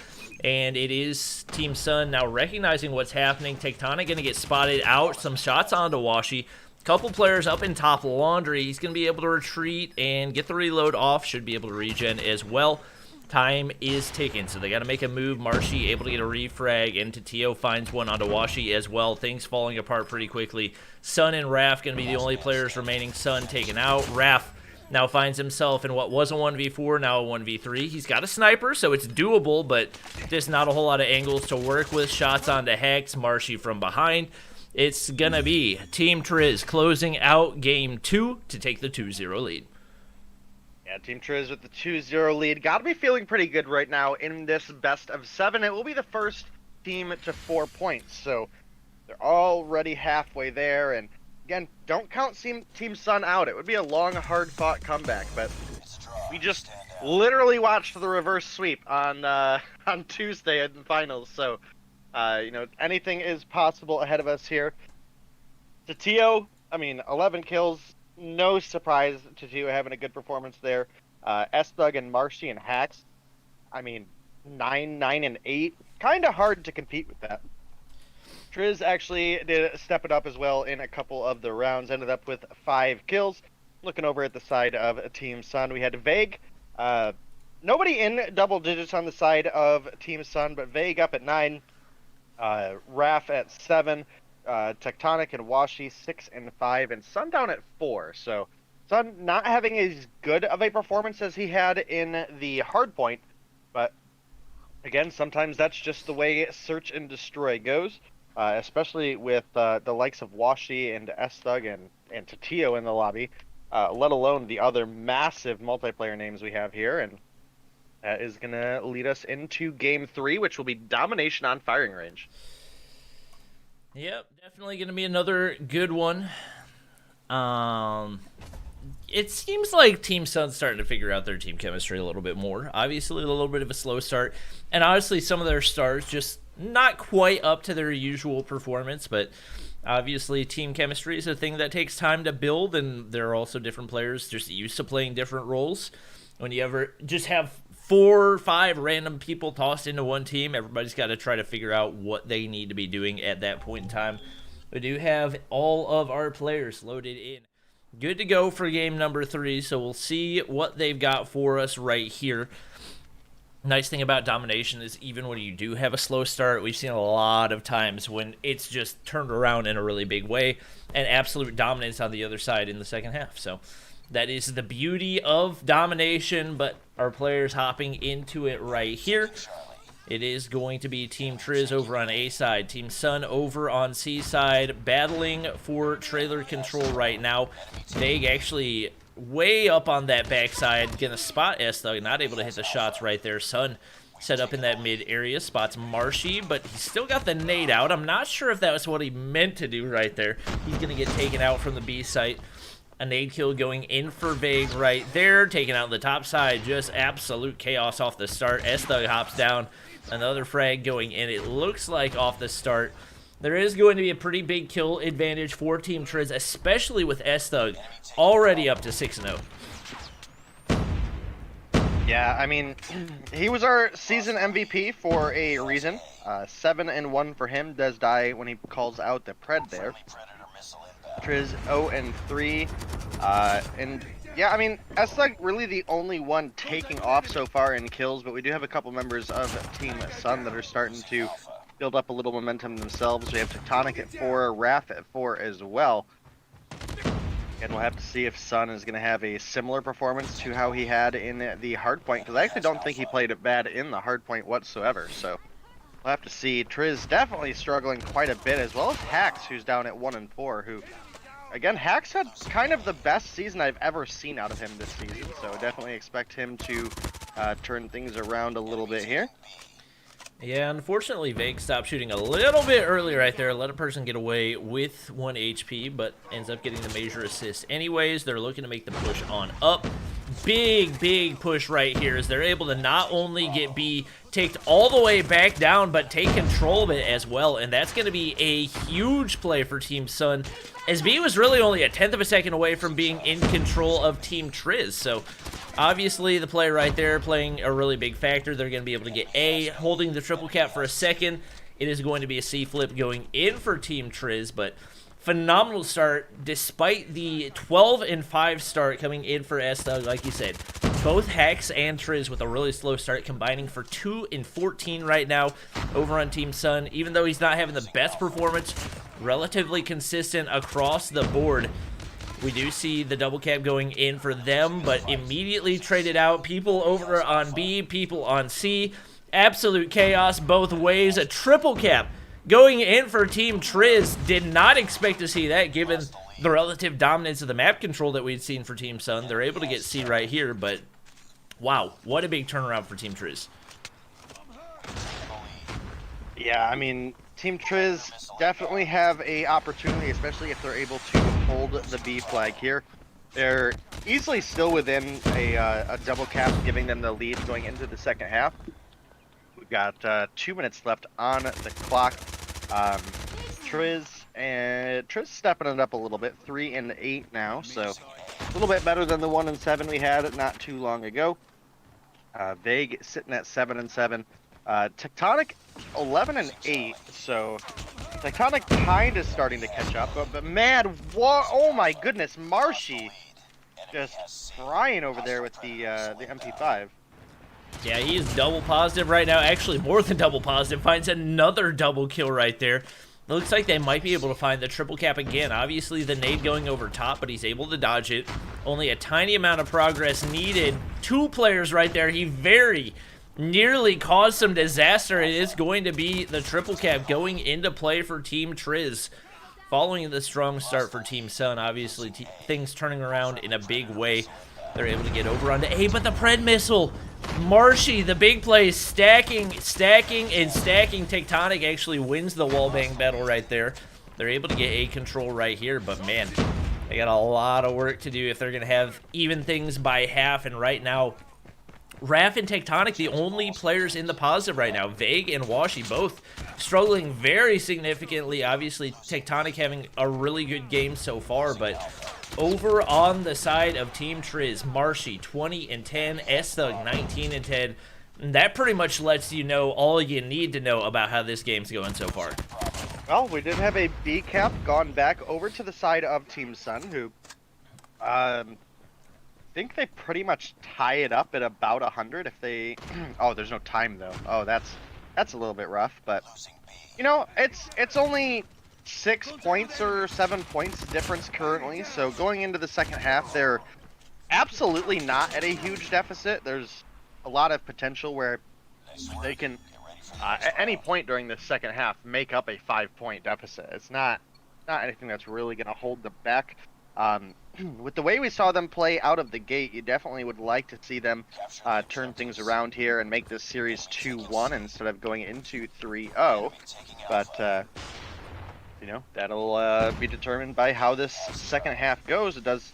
And it is Team Sun now recognizing what's happening. Tectonic going to get spotted out. Some shots onto Washi. Couple players up in top laundry. He's going to be able to retreat and get the reload off. Should be able to regen as well. Time is ticking, so they got to make a move. Marshy able to get a refrag, and Tatio finds one onto Washi as well. Things falling apart pretty quickly. Sun and Raph going to be the only players remaining. Sun taken out. Raph now finds himself in what was a 1v4, now a 1v3. He's got a sniper, so it's doable, but just not a whole lot of angles to work with. Shots onto Hex, Marshy from behind. It's going to be Team Triz closing out Game 2 to take the 2-0 lead. Yeah, Team Triz with the 2-0 lead. Got to be feeling pretty good right now in this best of 7. It will be the first team to 4 points, so they're already halfway there. And again, don't count Team Sun out. It would be a long, hard-fought comeback, but we just literally watched the reverse sweep on Tuesday in the finals. So, anything is possible ahead of us here. Tatio, 11 kills. No surprise to Tatio having a good performance there. S-Thug and Marshy and Hacks, 9, 9, and 8. Kind of hard to compete with that. Triz actually did step it up as well in a couple of the rounds. Ended up with 5 kills. Looking over at the side of Team Sun, we had Vague. Nobody in double digits on the side of Team Sun, but Vague up at 9. Raph at 7. Tectonic and Washi 6 and 5, and Sun down at 4. So Sun not having as good of a performance as he had in the Hardpoint, but again, sometimes that's just the way Search and Destroy goes, especially with the likes of Washi and S-Thug and Tatio in the lobby, let alone the other massive multiplayer names we have here, and that is going to lead us into Game 3, which will be Domination on firing range. Yep, definitely going to be another good one. It seems like Team Sun's starting to figure out their team chemistry a little bit more. Obviously, a little bit of a slow start. And honestly, some of their stars just not quite up to their usual performance. But obviously, team chemistry is a thing that takes time to build. And there are also different players just used to playing different roles. When you ever just have 4 or 5 random people tossed into one team, everybody's got to try to figure out what they need to be doing at that point in time. We do have all of our players loaded in. Good to go for game number 3, so we'll see what they've got for us right here. Nice thing about Domination is even when you do have a slow start, we've seen a lot of times when it's just turned around in a really big way and absolute dominance on the other side in the second half. So that is the beauty of Domination, but our players hopping into it right here. It is going to be Team Triz over on A side, Team Sun over on C side, battling for trailer control right now. Vague actually way up on that backside, gonna spot S-Thug, not able to hit the shots right there. Sun set up in that mid area, spots Marshy, but he's still got the nade out. I'm not sure if that was what he meant to do right there. He's gonna get taken out from the B site. A nade kill going in for Vague right there, taking out the top side, just absolute chaos off the start. S-Thug hops down. Another frag going in, it looks like off the start. There is going to be a pretty big kill advantage for Team Triz, especially with S-Thug already up to 6-0. Yeah, I mean, he was our season MVP for a reason. 7-1 for him, does die when he calls out the Pred there. Triz 0-3, and yeah, I mean, S-Thug really the only one taking off so far in kills, but we do have a couple members of Team Sun that are starting to build up a little momentum themselves. We have Tectonic at 4, Raph at 4 as well. And we'll have to see if Sun is going to have a similar performance to how he had in the Hardpoint, because I actually don't think he played it bad in the Hardpoint whatsoever, so we'll have to see. Triz definitely struggling quite a bit, as well as Hax, who's down at 1-4, who... Again, Hax had kind of the best season I've ever seen out of him this season, so definitely expect him to turn things around a little bit here. Yeah, unfortunately, Vague stopped shooting a little bit early right there. Let a person get away with 1 HP, but ends up getting the major assist anyways. They're looking to make the push on up. Big push right here as they're able to not only get B taked all the way back down, but take control of it as well. And that's going to be a huge play for Team Sun, as B was really only a 1/10 of a second away from being in control of Team Triz. So obviously the play right there playing a really big factor. They're going to be able to get A, holding the triple cap for a second. It is going to be a C flip going in for Team Triz, but phenomenal start despite the 12-5 start coming in for S-Thug. Like you said, both Hex and Triz with a really slow start, combining for 2-14 right now over on Team Sun. Even though he's not having the best performance, relatively consistent across the board. We do see the double cap going in for them, but immediately traded out. People over on B, people on C. Absolute chaos both ways. A triple cap going in for Team Triz. Did not expect to see that given the relative dominance of the map control that we'd seen for Team Sun. They're able to get C right here, but wow, what a big turnaround for Team Triz. Yeah, I mean, Team Triz definitely have a opportunity, especially if they're able to hold the B flag here. They're easily still within a double cap, giving them the lead going into the second half. We've got 2 minutes left on the clock. Triz stepping it up a little bit, 3-8 now, so a little bit better than the 1-7 we had not too long ago. Vague sitting at 7-7. Tectonic 11-8, so Tectonic kind of starting to catch up, but man, what? Oh my goodness, Marshy just frying over there with the MP5. Yeah, he is double positive right now. Actually, more than double positive. Finds another double kill right there. It looks like they might be able to find the triple cap again. Obviously, the nade going over top, but he's able to dodge it. Only a tiny amount of progress needed. 2 players right there. He very nearly caused some disaster. It is going to be the triple cap going into play for Team Triz. Following the strong start for Team Sun, obviously things turning around in a big way. They're able to get over onto A, but the Pred missile. Marshy, the big play, stacking, and stacking. Tectonic actually wins the wallbang battle right there. They're able to get A control right here, but man, they got a lot of work to do if they're going to have even things by half. And right now, Raph and Tectonic, the only players in the positive right now. Vague and Washi both struggling very significantly. Obviously, Tectonic having a really good game so far, but over on the side of Team Triz, Marshy 20 and 10, S-Thug 19 and 10. And that pretty much lets you know all you need to know about how this game's going so far. Well, we did have a B cap gone back over to the side of Team Sun, who think they pretty much tie it up at about 100 if they... Oh, there's no time though. Oh, that's a little bit rough, but you know, it's only 6 points or 7 points difference currently. So going into the second half, they're absolutely not at a huge deficit. There's a lot of potential where they can at any point during the second half make up a 5-point deficit. It's not anything that's really going to hold them back. With the way we saw them play out of the gate, you definitely would like to see them turn things around here and make this series 2-1 instead of going into 3-0. But, you know, that'll be determined by how this second half goes. It does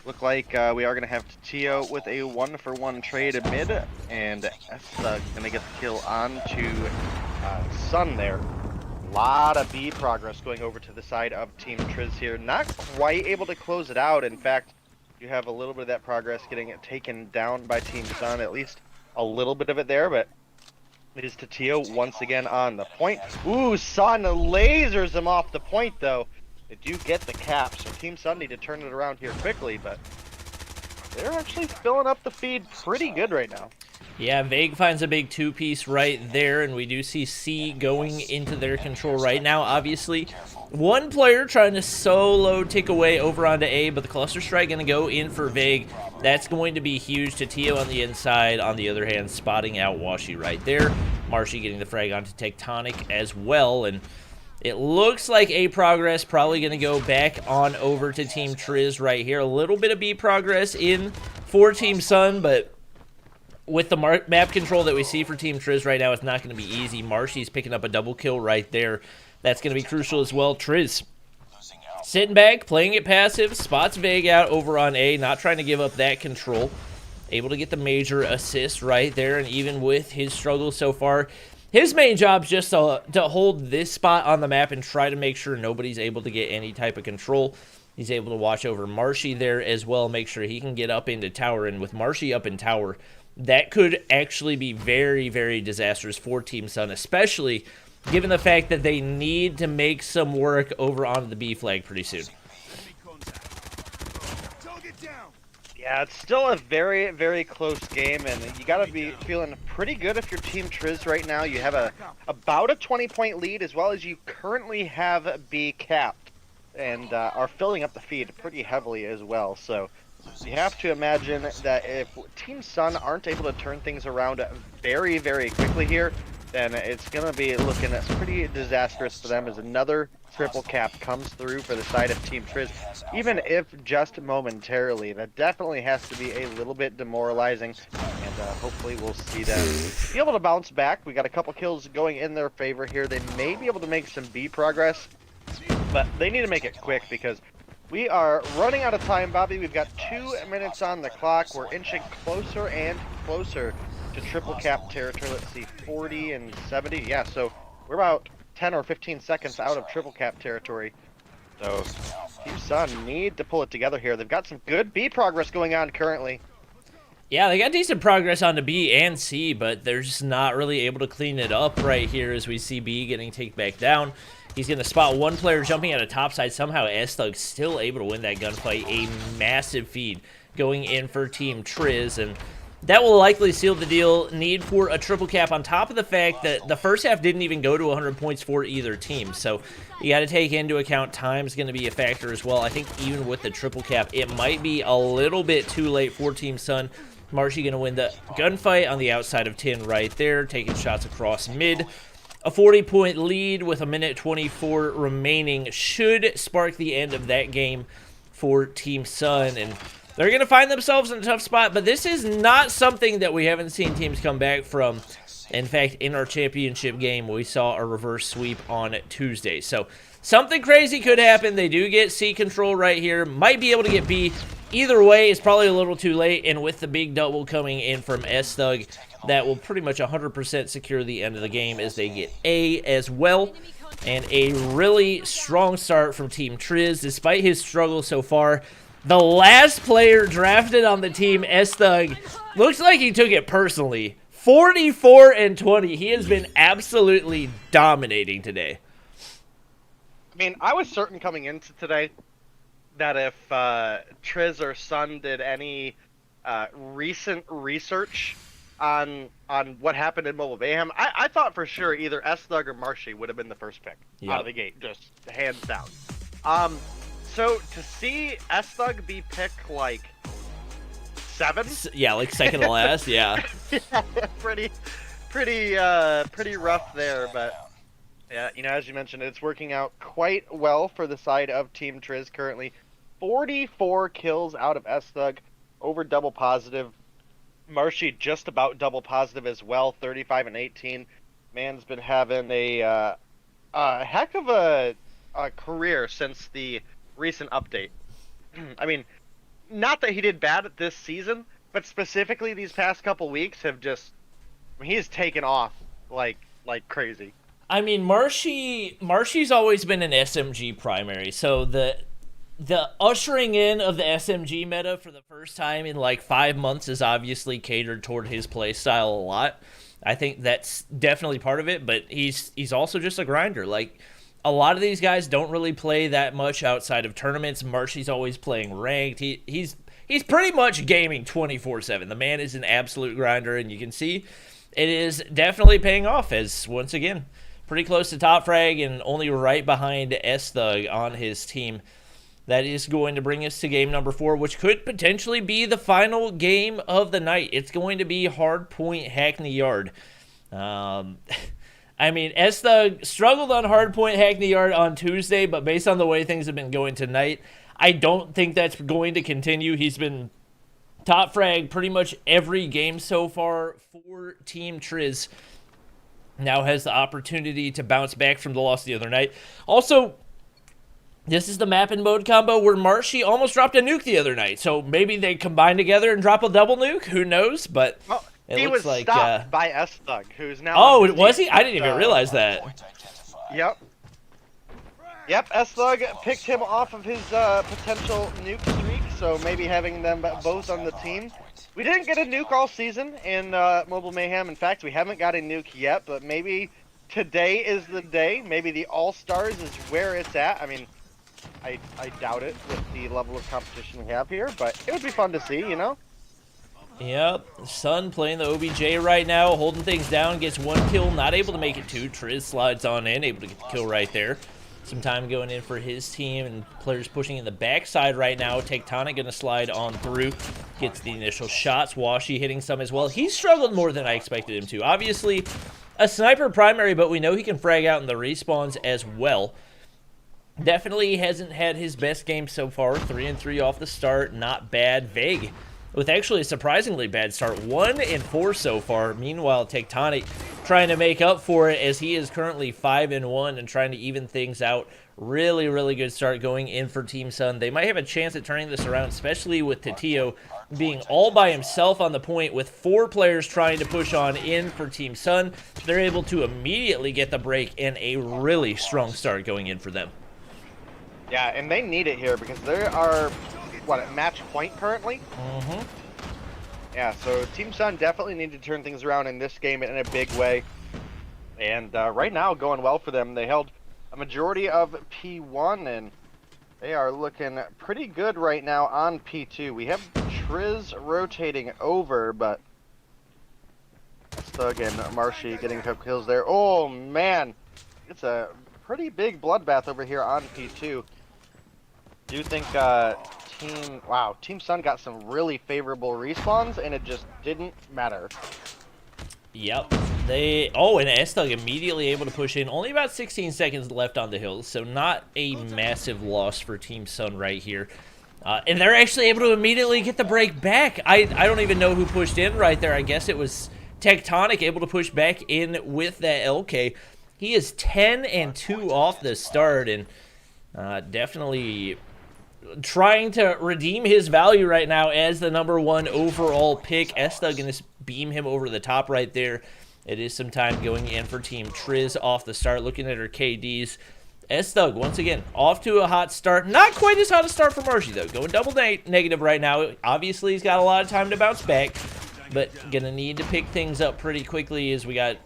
look like we are going to have Tio with a 1-for-1 trade mid, and that's going to get the kill on to Sun there. Lot of B progress going over to the side of Team Triz here. Not quite able to close it out. In fact, you have a little bit of that progress getting it taken down by Team Sun, at least a little bit of it there, but it is Tatio once again on the point. Ooh, Sun lasers him off the point though. They do get the cap, so Team Sun need to turn it around here quickly, but they're actually filling up the feed pretty good right now. Yeah, Vague finds a big 2-piece right there, and we do see C going into their control right now. Obviously, one player trying to solo tick away over onto A, but the cluster strike going to go in for Vague. That's going to be huge to Tio on the inside. On the other hand, spotting out Washi right there. Marshy getting the frag onto Tectonic as well, and it looks like A progress probably going to go back on over to Team Triz right here. A little bit of B progress in for Team Sun, but with the map control that we see for Team Triz right now, it's not going to be easy. Marshy's picking up a double kill right there. That's going to be crucial as well. Triz sitting back, playing it passive, spots Vague out over on A, not trying to give up that control. Able to get the major assist right there, and even with his struggles so far, his main job is just to hold this spot on the map and try to make sure nobody's able to get any type of control. He's able to watch over Marshy there as well, make sure he can get up into tower, and with Marshy up in tower, that could actually be very, very disastrous for Team Sun, especially given the fact that they need to make some work over onto the B flag pretty soon. Yeah, it's still a very, very close game, and you got to be feeling pretty good if you're Team Triz right now. You have about a 20-point lead, as well as you currently have B capped, and are filling up the feed pretty heavily as well. So you have to imagine that if Team Sun aren't able to turn things around very, very quickly here, then it's going to be looking pretty disastrous for them as another triple cap comes through for the side of Team Triz. Even if just momentarily, that definitely has to be a little bit demoralizing, and hopefully we'll see them be able to bounce back. We got a couple kills going in their favor here. They may be able to make some B progress, but they need to make it quick because we are running out of time, Bobby. We've got 2 minutes on the clock. We're inching closer and closer to triple cap territory. Let's see, 40 and 70. Yeah, so we're about 10 or 15 seconds out of triple cap territory. So Team Sun need to pull it together here. They've got some good B progress going on currently. Yeah, they got decent progress on the B and C, but they're just not really able to clean it up right here as we see B getting taken back down. He's going to spot one player jumping at a topside. Somehow S-Thug still able to win that gunfight. A massive feed going in for Team Triz, and that will likely seal the deal. Need for a triple cap on top of the fact that the first half didn't even go to 100 points for either team. So you got to take into account time's going to be a factor as well. I think even with the triple cap, it might be a little bit too late for Team Sun. Marshy going to win the gunfight on the outside of 10 right there, taking shots across mid. A 40-point lead with a minute 24 remaining should spark the end of that game for Team Sun, and they're going to find themselves in a tough spot, but this is not something that we haven't seen teams come back from. In fact, in our championship game, we saw a reverse sweep on Tuesday. So something crazy could happen. They do get C control right here. Might be able to get B. Either way, it's probably a little too late, and with the big double coming in from S-Thug, that will pretty much 100% secure the end of the game as they get A as well. And a really strong start from Team Triz, despite his struggle so far. The last player drafted on the team, S-Thug, looks like he took it personally. 44-20. He has been absolutely dominating today. I mean, I was certain coming into today that if Triz or Sun did any recent research on what happened in Mobile Mayhem, I thought for sure either S-Thug or Marshy would have been the first pick out of the gate, just hands down. So to see S-Thug be picked like 7? Yeah, like second to last, yeah. Yeah, pretty rough there, but yeah, you know, as you mentioned, it's working out quite well for the side of Team Triz currently. 44 kills out of S-Thug, over double positive. Marshy just about double positive as well, 35 and 18. Man's been having a heck of a career since the recent update. I mean, not that he did bad at this season, but specifically these past couple weeks have just, I mean, he has taken off like crazy. I mean, Marshy's always been an SMG primary, so the ushering in of the SMG meta for the first time in like 5 months is obviously catered toward his play style a lot. I think that's definitely part of it, but he's also just a grinder. Like, a lot of these guys don't really play that much outside of tournaments. Marshy's always playing ranked. He's pretty much gaming 24/7. The man is an absolute grinder, and you can see it is definitely paying off as, once again, pretty close to top frag and only right behind S-Thug on his team. That is going to bring us to game number 4, which could potentially be the final game of the night. It's going to be Hardpoint Hackney Yard. I mean, S-Thug struggled on Hardpoint Hackney Yard on Tuesday, but based on the way things have been going tonight, I don't think that's going to continue. He's been top frag pretty much every game so far for Team Triz. Now has the opportunity to bounce back from the loss the other night. Also, this is the map and mode combo where Marshy almost dropped a nuke the other night. So maybe they combine together and drop a double nuke. Who knows? But he was like stopped by S-Thug, who's now... Oh, was he? I didn't even realize that. Yep. Yep, S-Thug picked him off of his potential nuke streak, so maybe having them both on the team. We didn't get a nuke all season in Mobile Mayhem. In fact, we haven't got a nuke yet, but maybe today is the day. Maybe the All-Stars is where it's at. I mean, I doubt it with the level of competition we have here, but it would be fun to see, you know? Yep, Sun playing the OBJ right now, holding things down, gets 1 kill, not able to make it 2. Triz slides on in, able to get the kill right there. Some time going in for his team, and players pushing in the backside right now. Tectonic going to slide on through, gets the initial shots. Washi hitting some as well. He struggled more than I expected him to. Obviously, a sniper primary, but we know he can frag out in the respawns as well. Definitely hasn't had his best game so far. 3-3 off the start, not bad. Vague with actually a surprisingly bad start. 1-4 so far. Meanwhile, Tectonic trying to make up for it as he is currently 5-1 and trying to even things out. Really, really good start going in for Team Sun. They might have a chance at turning this around, especially with Tatio being all by himself on the point with 4 players trying to push on in for Team Sun. They're able to immediately get the break and a really strong start going in for them. Yeah, and they need it here because they are, what, at match point currently? Mm-hmm. Yeah, so Team Sun definitely need to turn things around in this game in a big way. And right now, going well for them. They held a majority of P1, and they are looking pretty good right now on P2. We have Triz rotating over, but S-Thug and Marshy getting a couple kills there. Oh, man. It's a pretty big bloodbath over here on P2. Do you think Team Sun got some really favorable respawns, and it just didn't matter. Yep. And S-Thug immediately able to push in. Only about 16 seconds left on the hill, so not a massive loss for Team Sun right here. And they're actually able to immediately get the break back. I don't even know who pushed in right there. I guess it was Tectonic able to push back in with that LK. He is 10-2 off the start, and definitely trying to redeem his value right now as the #1 overall pick. S-Thug going to beam him over the top right there. It is some time going in for Team Triz off the start. Looking at her KDs. S-Thug, once again, off to a hot start. Not quite as hot a start for Marshy, though. Going double negative right now. Obviously, he's got a lot of time to bounce back, but going to need to pick things up pretty quickly as we got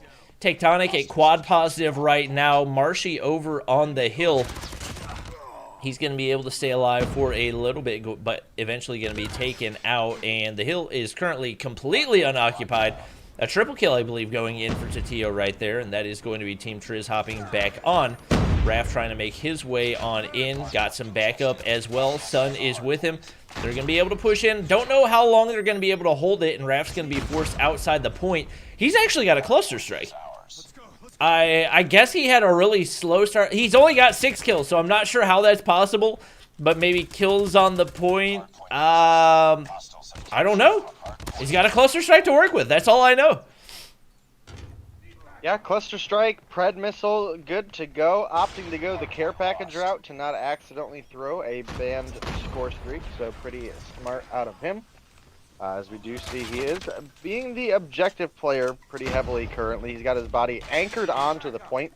Tectonic at quad positive right now. Marshy over on the hill. He's going to be able to stay alive for a little bit, but eventually going to be taken out. And the hill is currently completely unoccupied. A triple kill, I believe, going in for Tatio right there. And that is going to be Team Triz hopping back on. Raph trying to make his way on in. Got some backup as well. Sun is with him. They're going to be able to push in. Don't know how long they're going to be able to hold it. And Raph's going to be forced outside the point. He's actually got a cluster strike. I guess he had a really slow start. He's only got 6 kills, so I'm not sure how that's possible. But maybe kills on the point. I don't know. He's got a cluster strike to work with. That's all I know. Yeah, cluster strike, pred missile, good to go. Opting to go the care package route to not accidentally throw a banned score streak. So pretty smart out of him. As we do see, he is being the objective player pretty heavily currently. He's got his body anchored onto the point.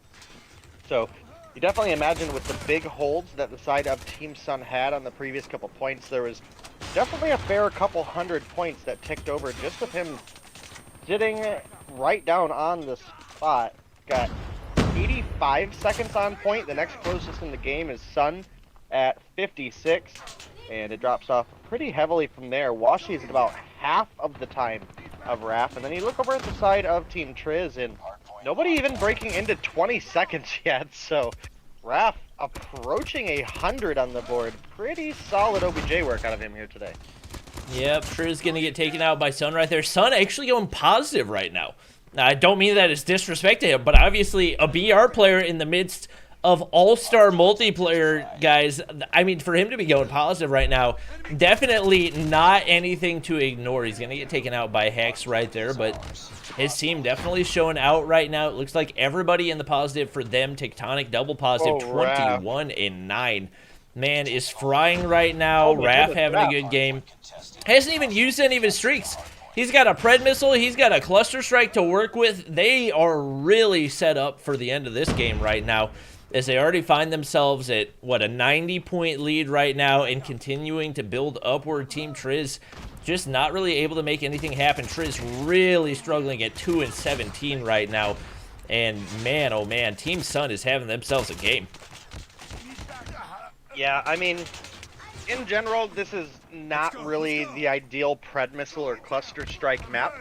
So you definitely imagine with the big holds that the side of Team Sun had on the previous couple points, there was definitely a fair couple hundred points that ticked over just with him sitting right down on the spot. Got 85 seconds on point. The next closest in the game is Sun at 56. And it drops off pretty heavily from there. Washi is at about half of the time of Raph. And then you look over at the side of Team Triz, and nobody even breaking into 20 seconds yet. So Raph approaching 100 on the board. Pretty solid OBJ work out of him here today. Yep, Triz going to get taken out by Sun right there. Sun actually going positive right now. Now, I don't mean that as disrespect to him, but obviously a BR player in the midst of all-star multiplayer, guys. I mean, for him to be going positive right now, definitely not anything to ignore. He's going to get taken out by Hex right there, but his team definitely showing out right now. It looks like everybody in the positive for them. Tectonic double positive, 21-9. Man is frying right now. Raph having a good game. Hasn't even used any of his streaks. He's got a pred missile. He's got a cluster strike to work with. They are really set up for the end of this game right now, as they already find themselves at, what, a 90-point lead right now and continuing to build upward. Team Triz just not really able to make anything happen. Triz really struggling at 2-17 right now. And man, oh man, Team Sun is having themselves a game. Yeah, I mean, in general, this is not really the ideal pred missile or cluster strike map.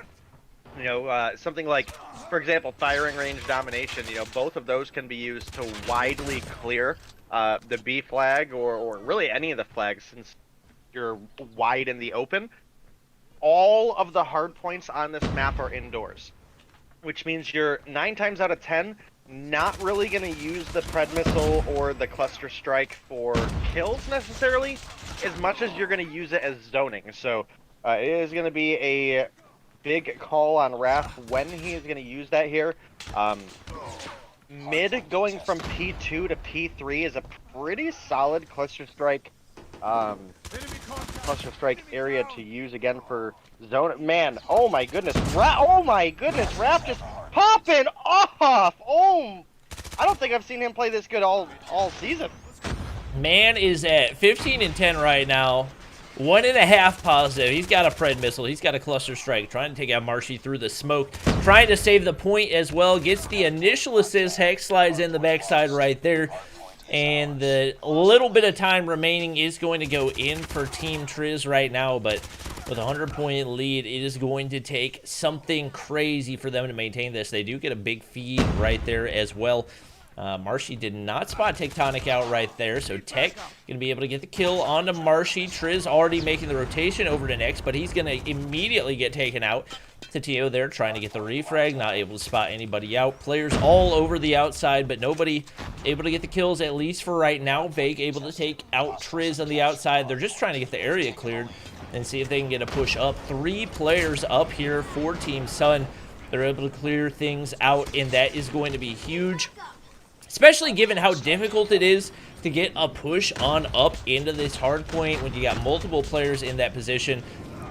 You know, something like, for example, firing range domination, you know, both of those can be used to widely clear the B flag or really any of the flags since you're wide in the open. All of the hard points on this map are indoors, which means you're 9 times out of 10 not really going to use the pred missile or the cluster strike for kills necessarily, as much as you're going to use it as zoning. So it is going to be a big call on Raph when he is going to use that here. Mid going from P2 to P3 is a pretty solid cluster strike area to use again for zone. Man, oh my goodness, Raph just popping off. Oh, I don't think I've seen him play this good all season. Man is at 15-10 right now. 1.5 positive. He's got a pred missile. He's got a cluster strike. Trying to take out Marshy through the smoke. Trying to save the point as well. Gets the initial assist. Hex slides in the backside right there. And the little bit of time remaining is going to go in for Team Triz right now. But with a 100-point lead. It is going to take something crazy for them to maintain this. They do get a big feed right there as well. Marshy did not spot Tectonic out right there, so Tech going to be able to get the kill onto Marshy. Triz already making the rotation over to Nex, but he's going to immediately get taken out. Tio there trying to get the refrag, not able to spot anybody out. Players all over the outside, but nobody able to get the kills, at least for right now. Vague able to take out Triz on the outside. They're just trying to get the area cleared and see if they can get a push up. 3 players up here for Team Sun. They're able to clear things out, and that is going to be huge, especially given how difficult it is to get a push on up into this hard point when you got multiple players in that position.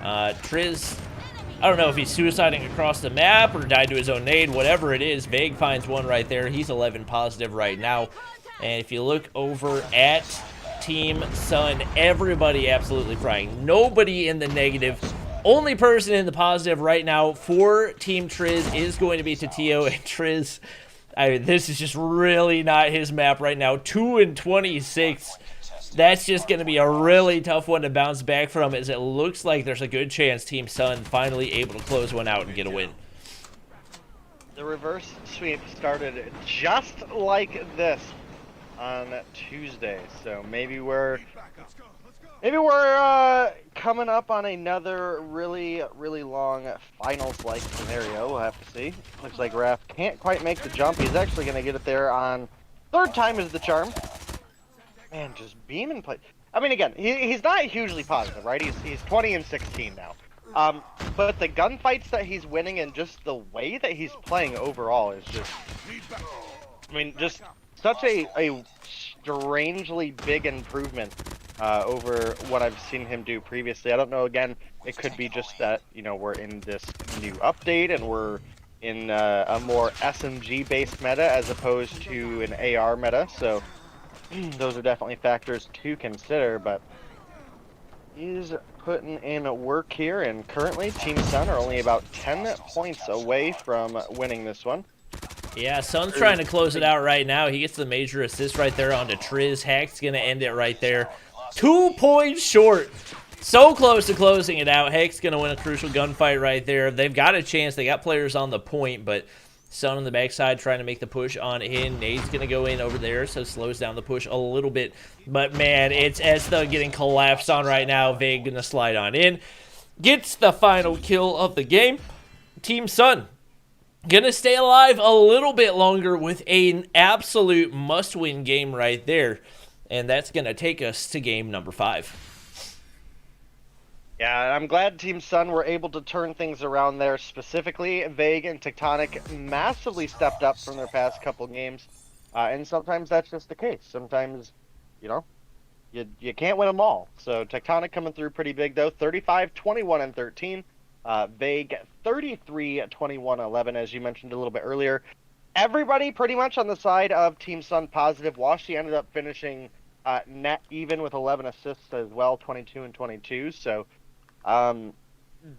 Triz, I don't know if he's suiciding across the map or died to his own nade, whatever it is. Vague finds one right there. He's 11 positive right now. And if you look over at Team Sun, everybody absolutely frying. Nobody in the negative. Only person in the positive right now for Team Triz is going to be Tio, and Triz, this is just really not his map right now. 2-26. That's just going to be a really tough one to bounce back from, as it looks like there's a good chance Team Sun finally able to close one out and get a win. The reverse sweep started just like this on Tuesday, so maybe we're coming up on another really long finals-like scenario. We'll have to see. Looks like Raph can't quite make the jump. He's actually going to get it there on third time is the charm. Man, just beaming play. I mean, again, he's not hugely positive, right? He's 20-16 now. But the gunfights that he's winning and just the way that he's playing overall is just, I mean, just such a strangely big improvement over what I've seen him do previously. I don't know, again, it could be just that, you know, we're in this new update and we're in a more SMG-based meta as opposed to an AR meta, so those are definitely factors to consider, but he's putting in work here, and currently Team Sun are only about 10 points away from winning this one. Yeah, Sun's trying to close it out right now. He gets the major assist right there onto Triz. Hack's going to end it right there. 2 points short. So close to closing it out. Hack's going to win a crucial gunfight right there. They've got a chance. They got players on the point, but Sun on the backside trying to make the push on in. Nade's going to go in over there, so slows down the push a little bit. But, man, it's Estha getting collapsed on right now. Vague going to slide on in. Gets the final kill of the game. Team Sun going to stay alive a little bit longer with an absolute must-win game right there. And that's going to take us to game number 5. Yeah, I'm glad Team Sun were able to turn things around there. Specifically, Vague and Tectonic massively stepped up from their past couple games. And sometimes that's just the case. Sometimes, you know, you can't win them all. So Tectonic coming through pretty big, though. 35, 21, and 13. Vague 33, 21, 11, as you mentioned a little bit earlier. Everybody pretty much on the side of Team Sun positive. Washi ended up finishing net even with 11 assists as well, 22 and 22. So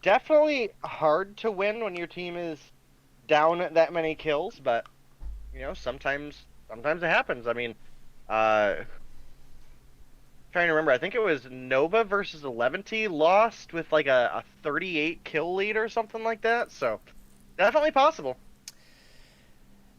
definitely hard to win when your team is down that many kills, but you know, sometimes it happens. I mean, trying to remember, I think it was Nova versus 11T lost with like a 38 kill lead or something like that, so definitely possible.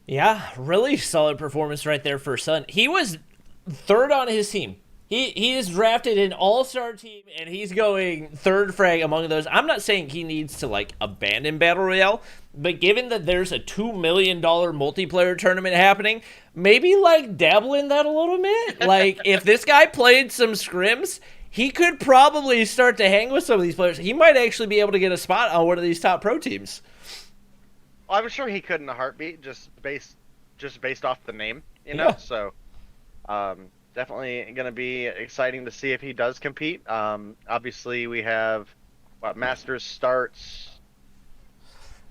Yeah, really solid performance right there for Sun. He was third on his team. He is drafted an all-star team, and he's going third frag among those. I'm not saying he needs to, like, abandon Battle Royale, but given that there's a $2 million multiplayer tournament happening, maybe, like, dabble in that a little bit. Like, if this guy played some scrims, he could probably start to hang with some of these players. He might actually be able to get a spot on one of these top pro teams. I'm sure he could in a heartbeat, just based off the name, you know? Yeah. So, definitely going to be exciting to see if he does compete. Obviously, we have Masters starts.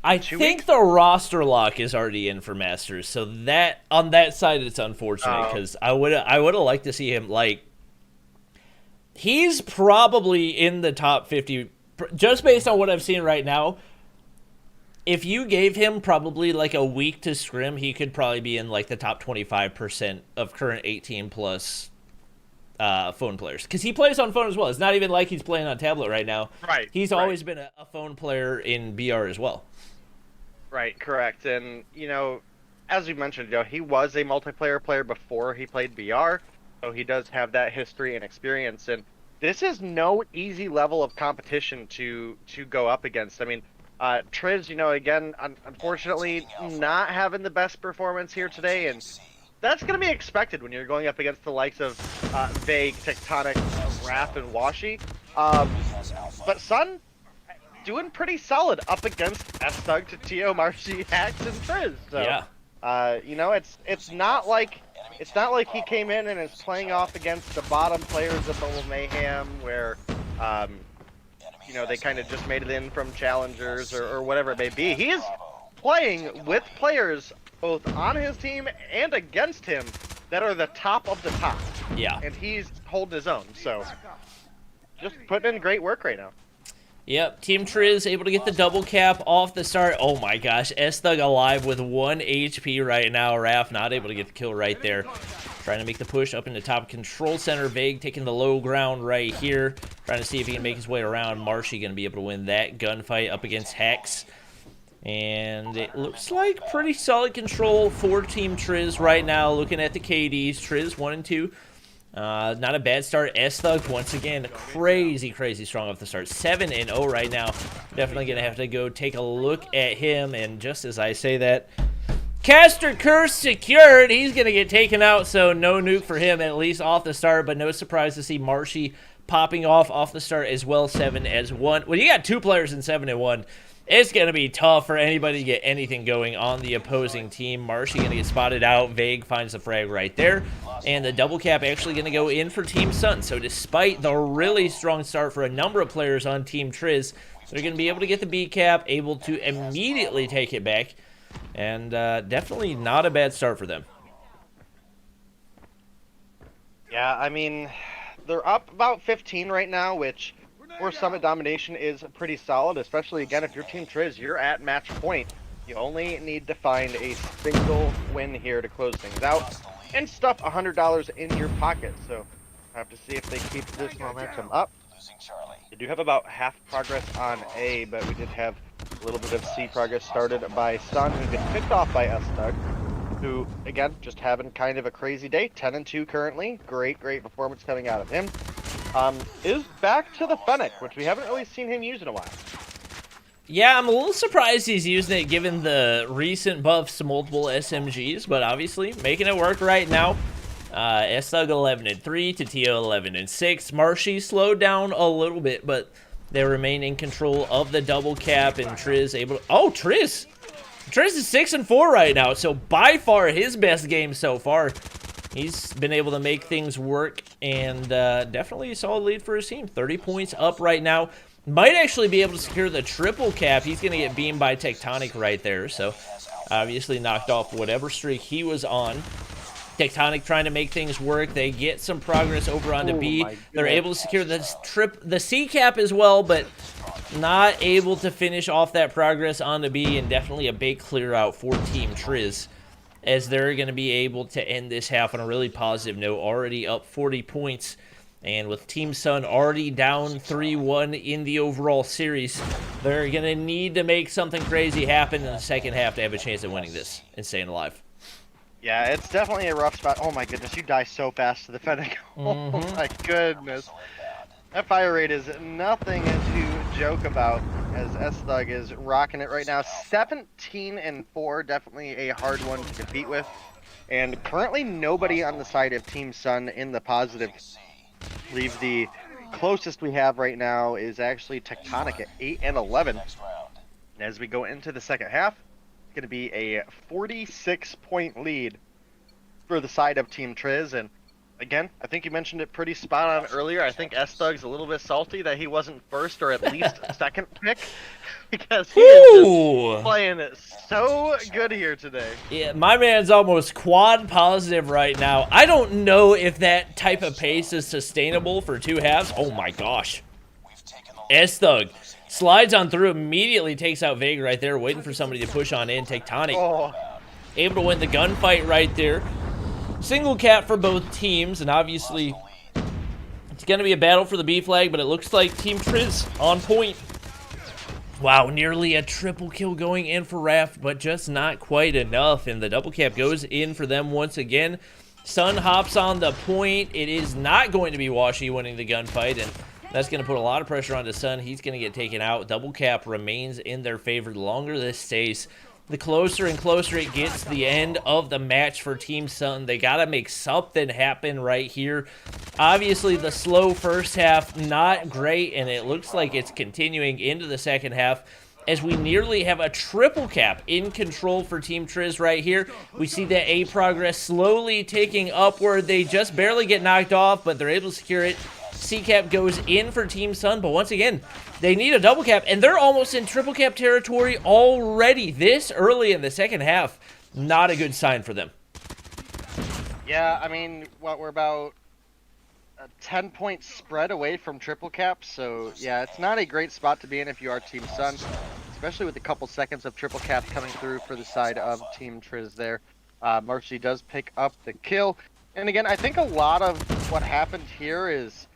I think the roster lock is already in for Masters, so that on that side it's unfortunate because I would have liked to see him, like, he's probably in the top 50 just based on what I've seen right now. If you gave him probably like a week to scrim, he could probably be in like the top 25% of current 18 plus phone players, because he plays on phone as well. It's not even like he's playing on tablet right now. Right. He's always been a phone player in BR as well. Right, correct. And, you know, as you mentioned, he was a multiplayer player before he played VR, so he does have that history and experience. And this is no easy level of competition to go up against. I mean, Triz, you know, again, unfortunately, not having the best performance here today, and that's going to be expected when you're going up against the likes of Vague, Tectonic, Raph, and Washi. But Sun doing pretty solid up against S-Thug, Tatio, Marshy, Hacks, and Triz. So, Yeah. you know, it's not like he came in and is playing off against the bottom players of Mobile Mayhem, where you know, they kind of just made it in from challengers or whatever it may be. He is playing with players both on his team and against him that are the top of the top. Yeah. And he's holding his own. So just putting in great work right now. Yep, Team Triz able to get the double cap off the start. Oh my gosh, S-Thug alive with 1 HP right now. Raph not able to get the kill right there. Trying to make the push up in the top control center. Vague taking the low ground right here. Trying to see if he can make his way around. Marshy going to be able to win that gunfight up against Hex. And it looks like pretty solid control for Team Triz right now. Looking at the KDs, Triz 1 and 2. Not a bad start. S-Thug, once again, crazy strong off the start. 7-0 right now. Definitely going to have to go take a look at him. And just as I say that, Caster Curse secured. He's going to get taken out, so no nuke for him, at least off the start. But no surprise to see Marshy popping off the start as well, 7-1. When you got 2 players in 7-1, it's going to be tough for anybody to get anything going on the opposing team. Marshy going to get spotted out. Vague finds the frag right there. And the double cap actually going to go in for Team Sun. So despite the really strong start for a number of players on Team Triz, they're going to be able to get the B cap, able to immediately take it back. And definitely not a bad start for them. Yeah, I mean, they're up about 15 right now, which for Summit Domination is pretty solid, especially, again, if you're Team Triz, you're at match point. You only need to find a single win here to close things out and stuff $100 in your pocket. So I have to see if they keep this momentum up. They do have about half progress on A, but we did have a little bit of C progress started by Sun, who gets picked off by S-Thug, who, again, just having kind of a crazy day. 10-2 currently. Great performance coming out of him. Is back to the Fennec, which we haven't really seen him use in a while. Yeah, I'm a little surprised he's using it given the recent buffs to multiple SMGs, but obviously making it work right now. S-Thug 11-3, Tatio 11-6. Marshy slowed down a little bit, but they remain in control of the double cap, and Triz able to... Oh, Triz! Triz is 6-4 right now, so by far his best game so far. He's been able to make things work, and definitely a solid lead for his team. 30 points up right now. Might actually be able to secure the triple cap. He's going to get beamed by Tectonic right there, so obviously knocked off whatever streak he was on. Tectonic trying to make things work. They get some progress over onto B. They're able to secure the C cap as well, but not able to finish off that progress onto B, and definitely a big clear out for Team Triz, as they're going to be able to end this half on a really positive note, already up 40 points. And with Team Sun already down 3-1 in the overall series, they're going to need to make something crazy happen in the second half to have a chance at winning this and staying alive. Yeah, it's definitely a rough spot. Oh my goodness, you die so fast to the Fennec. Oh my goodness. That fire rate is nothing to joke about, as S-Thug is rocking it right now. 17-4, definitely a hard one to compete with. And currently nobody on the side of Team Sun in the positive. I believe the closest we have right now is actually Tectonic at 8-11. As we go into the second half, it's going to be a 46-point lead for the side of Team Triz. And again, I think you mentioned it pretty spot on earlier. I think S-Thug's a little bit salty that he wasn't first or at least second pick, because he is just playing it so good here today. Yeah, my man's almost quad positive right now. I don't know if that type of pace is sustainable for 2 halves. Oh my gosh. S-Thug slides on through, immediately takes out Vague right there, waiting for somebody to push on in. Tectonic able to win the gunfight right there. Single cap for both teams, and obviously It's going to be a battle for the B flag, but it looks like Team Triz on point. Wow, nearly a triple kill going in for Raft, but just not quite enough. And the double cap goes in for them once again. Sun hops on the point. It is not going to be Washi winning the gunfight, and that's going to put a lot of pressure onto Sun. He's going to get taken out. Double cap remains in their favor. The longer this stays, the closer and closer it gets to the end of the match for Team Sun. They got to make something happen right here. Obviously, the slow first half, not great, and it looks like it's continuing into the second half as we nearly have a triple cap in control for Team Triz right here. We see that A progress slowly taking upward. They just barely get knocked off, but they're able to secure it. C cap goes in for Team Sun, but once again, they need a double cap, and they're almost in triple cap territory already this early in the second half. Not a good sign for them. Yeah, I mean, we're about a 10-point spread away from triple cap, so yeah, it's not a great spot to be in if you are Team Sun, especially with a couple seconds of triple cap coming through for the side of Team Triz there. Marcy does pick up the kill, and again, I think a lot of what happened here is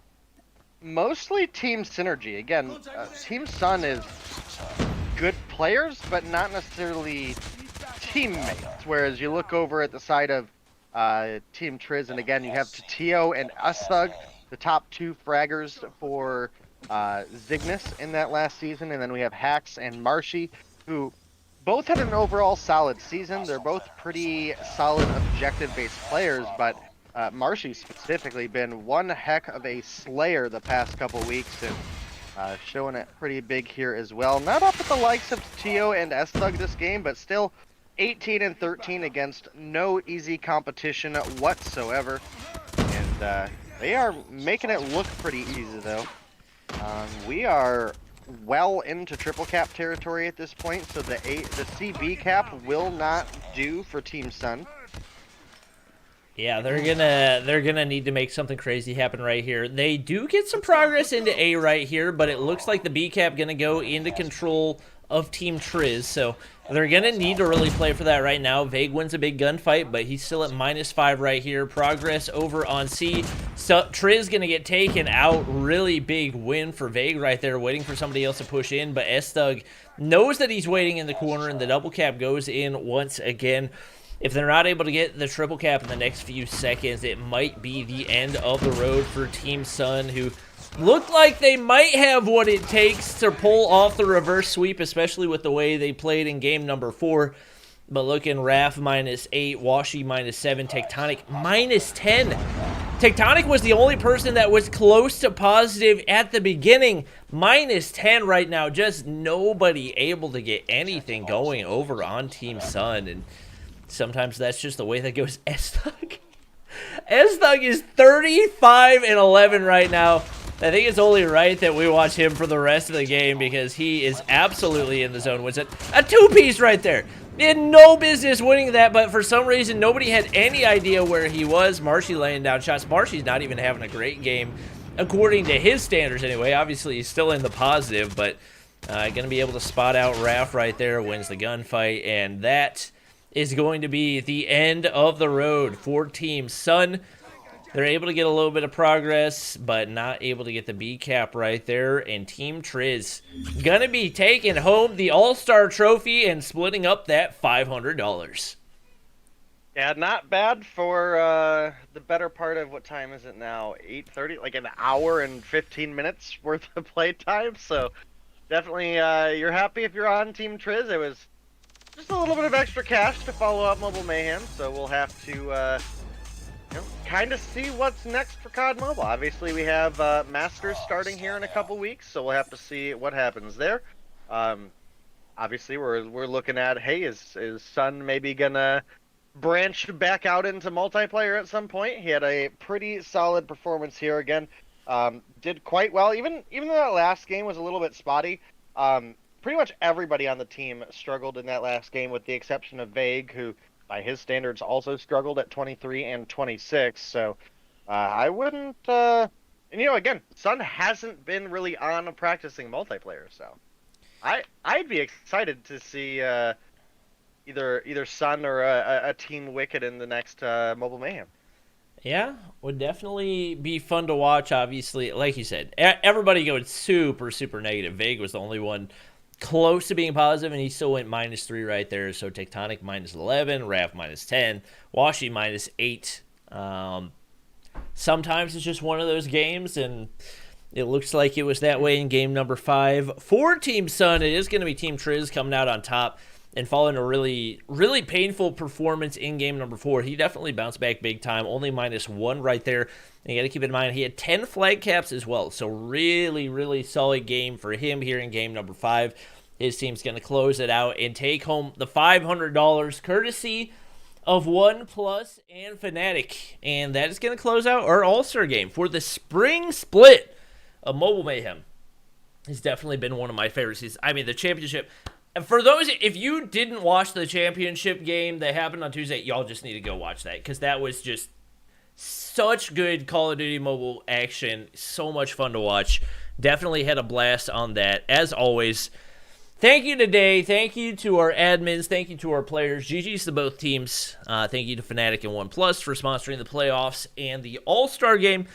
mostly team synergy. Again, Team Sun is good players, but not necessarily teammates, whereas you look over at the side of Team Triz, and again, you have Tatio and Usthug, the top two fraggers for Zygnus in that last season, and then we have Hax and Marshy, who both had an overall solid season. They're both pretty solid objective-based players, but Marshy specifically been one heck of a slayer the past couple weeks, and showing it pretty big here as well. Not up with the likes of Tatio and Usthug this game, but still 18 and 13 against no easy competition whatsoever, and they are making it look pretty easy though. We are well into triple cap territory at this point, so the CB cap will not do for Team Sun. Yeah, they're gonna need to make something crazy happen right here. They do get some progress into A right here, but it looks like the B cap gonna go into control of Team Triz, so they're gonna need to really play for that right now. Vague wins a big gunfight, but he's still at -5 right here. Progress over on C. So Triz gonna get taken out. Really big win for Vague right there, waiting for somebody else to push in, but S-Thug knows that he's waiting in the corner, and the double cap goes in once again. If they're not able to get the triple cap in the next few seconds, it might be the end of the road for Team Sun, who look like they might have what it takes to pull off the reverse sweep, especially with the way they played in game number 4. But looking, Raf -8, Washi -7, Tectonic -10. Tectonic was the only person that was close to positive at the beginning. -10 right now. Just nobody able to get anything going over on Team Sun. And sometimes that's just the way that goes. S-Thug. S-Thug is 35 and 11 right now. I think it's only right that we watch him for the rest of the game because he is absolutely in the zone. Was it a two-piece right there? He had no business winning that, but for some reason, nobody had any idea where he was. Marshy laying down shots. Marshy's not even having a great game, according to his standards anyway. Obviously, he's still in the positive, but going to be able to spot out Raf right there, wins the gunfight, and that is going to be the end of the road for Team Sun. They're able to get a little bit of progress, but not able to get the B cap right there. And Team Triz gonna be taking home the All-Star trophy and splitting up that $500. Yeah, not bad for the better part of, what time is it now? 8:30, like an hour and 15 minutes worth of play time. So definitely, you're happy if you're on Team Triz. It was just a little bit of extra cash to follow up Mobile Mayhem, so we'll have to kind of see what's next for COD Mobile. Obviously, we have Masters starting here in a couple weeks, so we'll have to see what happens there. Obviously, we're looking at, hey, is Sun maybe gonna branch back out into multiplayer at some point? He had a pretty solid performance here again. Did quite well, even though that last game was a little bit spotty. Pretty much everybody on the team struggled in that last game, with the exception of Vague, who by his standards also struggled at 23 and 26. So I wouldn't, and again, Sun hasn't been really on practicing multiplayer, so I'd be excited to see either Sun or a Team Wicked in the next Mobile Mayhem. Yeah, would definitely be fun to watch. Obviously, like you said, everybody going super, super negative. Vig was the only one close to being positive, and he still went -3 right there. So Tectonic -11, Raph -10, Washi -8. Sometimes it's just one of those games, and it looks like it was that way in game number 5. For Team Sun, it is going to be Team Triz coming out on top and following a really, really painful performance in game number 4. He definitely bounced back big time, only -1 right there. And you got to keep in mind, he had 10 flag caps as well. So really, really solid game for him here in game number 5. His team's going to close it out and take home the $500 courtesy of OnePlus and Fnatic. And that is going to close out our All-Star game for the spring split of Mobile Mayhem. It's definitely been one of my favorite seasons. I mean, the championship. And for those, if you didn't watch the championship game that happened on Tuesday, y'all just need to go watch that, because that was just such good Call of Duty Mobile action. So much fun to watch. Definitely had a blast on that. As always, thank you today. Thank you to our admins. Thank you to our players. GG's to both teams. Thank you to Fnatic and OnePlus for sponsoring the playoffs and the All-Star game.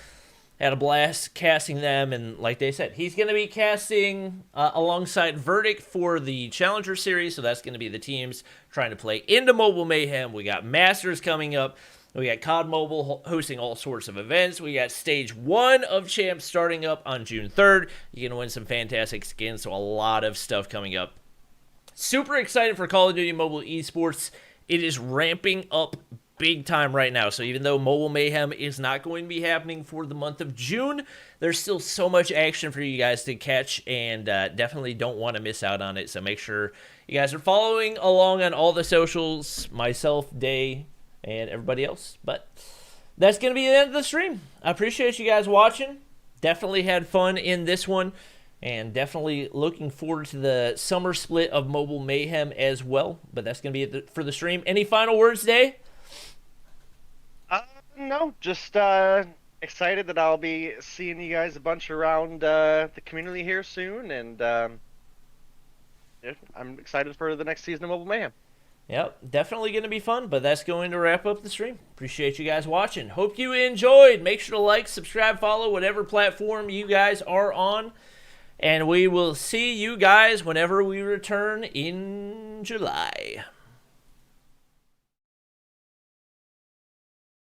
Had a blast casting them, and like they said, he's going to be casting alongside Verdict for the Challenger Series, so that's going to be the teams trying to play into Mobile Mayhem. We got Masters coming up. We got COD Mobile hosting all sorts of events. We got Stage 1 of Champs starting up on June 3rd. You're going to win some fantastic skins, so a lot of stuff coming up. Super excited for Call of Duty Mobile Esports. It is ramping up big time right now. So even though Mobile Mayhem is not going to be happening for the month of June, there's still so much action for you guys to catch, and definitely don't want to miss out on it. So make sure you guys are following along on all the socials, myself, Day, and everybody else. But that's going to be the end of the stream. I appreciate you guys watching. Definitely had fun in this one, and definitely looking forward to the summer split of Mobile Mayhem as well. But that's going to be it for the stream. Any final words, Day? No, just excited that I'll be seeing you guys a bunch around the community here soon, and yeah, I'm excited for the next season of Mobile Mayhem. Yep, definitely going to be fun, but that's going to wrap up the stream. Appreciate you guys watching. Hope you enjoyed. Make sure to like, subscribe, follow whatever platform you guys are on, and we will see you guys whenever we return in July.